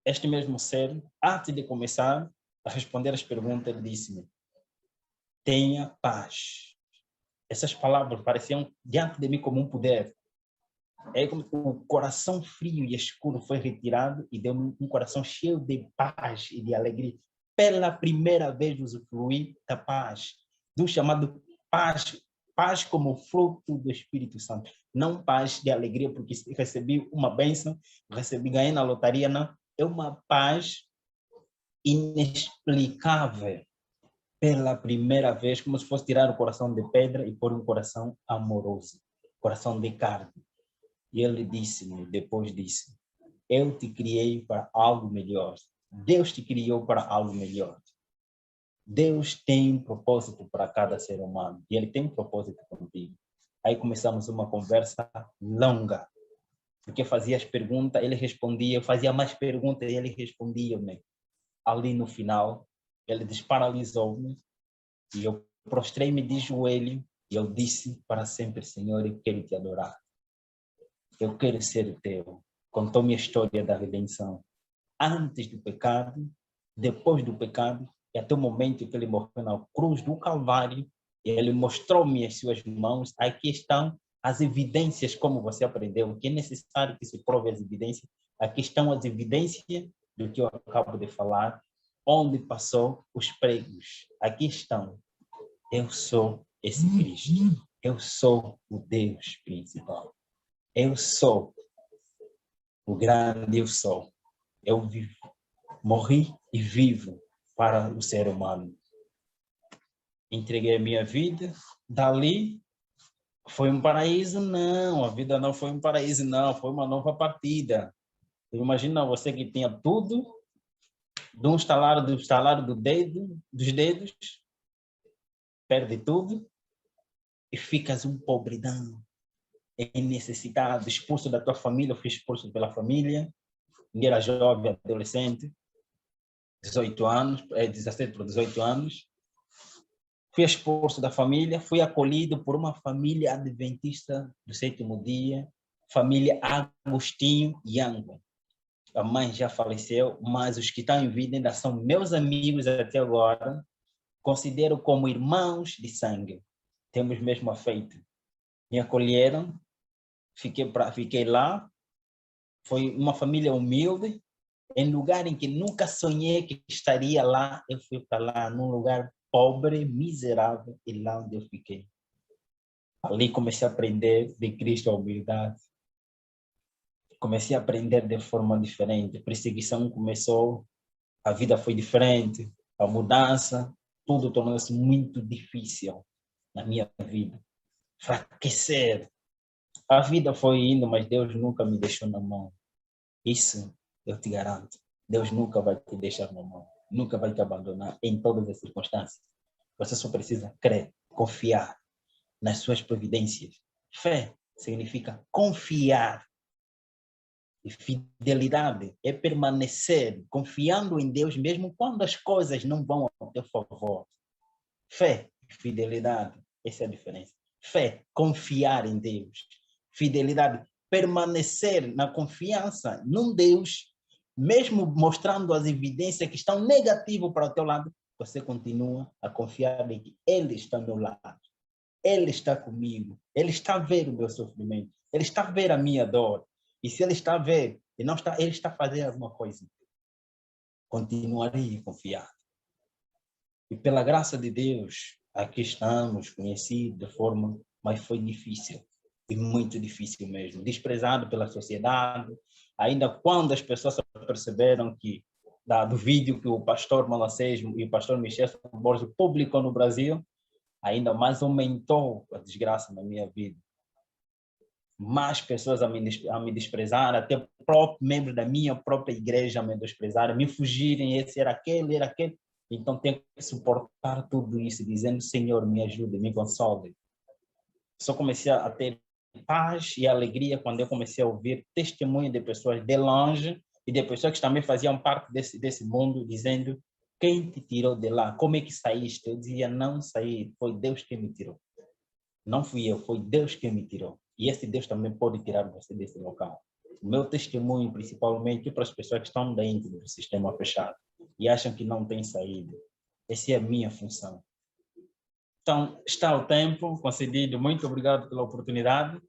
Este mesmo ser, antes de começar a responder as perguntas, ele disse-me: tenha paz. Essas palavras pareciam diante de mim como um poder. É como o coração frio e escuro foi retirado e deu-me um coração cheio de paz e de alegria. Pela primeira vez usufruí da paz, do chamado paz, paz como fruto do Espírito Santo. Não paz de alegria porque recebi uma bênção, ganhei na lotaria, não. É uma paz inexplicável. Pela primeira vez, como se fosse tirar o coração de pedra e pôr um coração amoroso, coração de carne. E ele disse-me, depois disse: eu te criei para algo melhor. Deus te criou para algo melhor. Deus tem um propósito para cada ser humano. E ele tem um propósito contigo. Aí começamos uma conversa longa. Porque fazia as perguntas, ele respondia, eu fazia mais perguntas e ele respondia-me. Ali no final, ele desparalisou-me e eu prostrei-me de joelho e eu disse para sempre, Senhor, eu quero te adorar. Eu quero ser teu. Contou-me a história da redenção. Antes do pecado, depois do pecado, e até o momento que ele morreu na cruz do Calvário, e ele mostrou-me as suas mãos. Aqui estão as evidências, como você aprendeu, que é necessário que se prove as evidências. Aqui estão as evidências do que eu acabo de falar, onde passou os pregos. Aqui estão. Eu sou esse Cristo. Eu sou o Deus principal. Eu sou o grande eu sou. Eu vivo, morri e vivo para o ser humano. Entreguei a minha vida, dali foi um paraíso? Não, a vida não foi um paraíso, não, foi uma nova partida. Imagina você que tinha tudo, de um estalar do dedo, dos dedos, perde tudo e ficas um pobredão, em necessidade, expulso da tua família. Eu fui expulso pela família, eu era jovem, adolescente, 18 anos, 17 para 18 anos. Fui expulso da família, fui acolhido por uma família adventista do sétimo dia, família Agostinho Yango. A mãe já faleceu, mas os que estão em vida ainda são meus amigos até agora. Considero como irmãos de sangue. Temos mesmo afeto. Me acolheram, fiquei lá. Foi uma família humilde, em lugar em que nunca sonhei que estaria lá. Eu fui para lá, num lugar pobre, miserável, e lá onde eu fiquei. Ali comecei a aprender de Cristo a humildade. Comecei a aprender de forma diferente. A perseguição começou, a vida foi diferente, a mudança, tudo tornou-se muito difícil na minha vida. Fraquecer. A vida foi indo, mas Deus nunca me deixou na mão. Isso eu te garanto. Deus nunca vai te deixar na mão. Nunca vai te abandonar em todas as circunstâncias. Você só precisa crer, confiar nas suas providências. Fé significa confiar. E fidelidade é permanecer confiando em Deus mesmo quando as coisas não vão ao teu favor. Fé e fidelidade, essa é a diferença. Fé, confiar em Deus. Fidelidade, permanecer na confiança num Deus, mesmo mostrando as evidências que estão negativas para o teu lado, você continua a confiar em que Ele está ao meu lado. Ele está comigo. Ele está a ver o meu sofrimento. Ele está a ver a minha dor. E se Ele está a ver, Ele está a fazer alguma coisa. Continuarei a confiar. E pela graça de Deus, aqui estamos, conhecidos de forma, mas foi difícil. E muito difícil mesmo. Desprezado pela sociedade. Ainda quando as pessoas perceberam que, do vídeo que o pastor Manassés e o pastor Michel Borges publicou no Brasil, ainda mais aumentou a desgraça na minha vida. Mais pessoas a me desprezar, até o próprio membro da minha própria igreja a me desprezar, me fugirem, esse era aquele. Então tenho que suportar tudo isso, dizendo, Senhor, me ajude, me console. Só comecei a ter paz e alegria quando eu comecei a ouvir testemunho de pessoas de longe e de pessoas que também faziam parte desse mundo, dizendo, quem te tirou de lá? Como é que saíste? Eu dizia, não saí, foi Deus que me tirou. Não fui eu, foi Deus que me tirou. E esse Deus também pode tirar você desse local. O meu testemunho, principalmente, para as pessoas que estão dentro do sistema fechado e acham que não tem saída. Essa é a minha função. Então, está o tempo concedido. Muito obrigado pela oportunidade.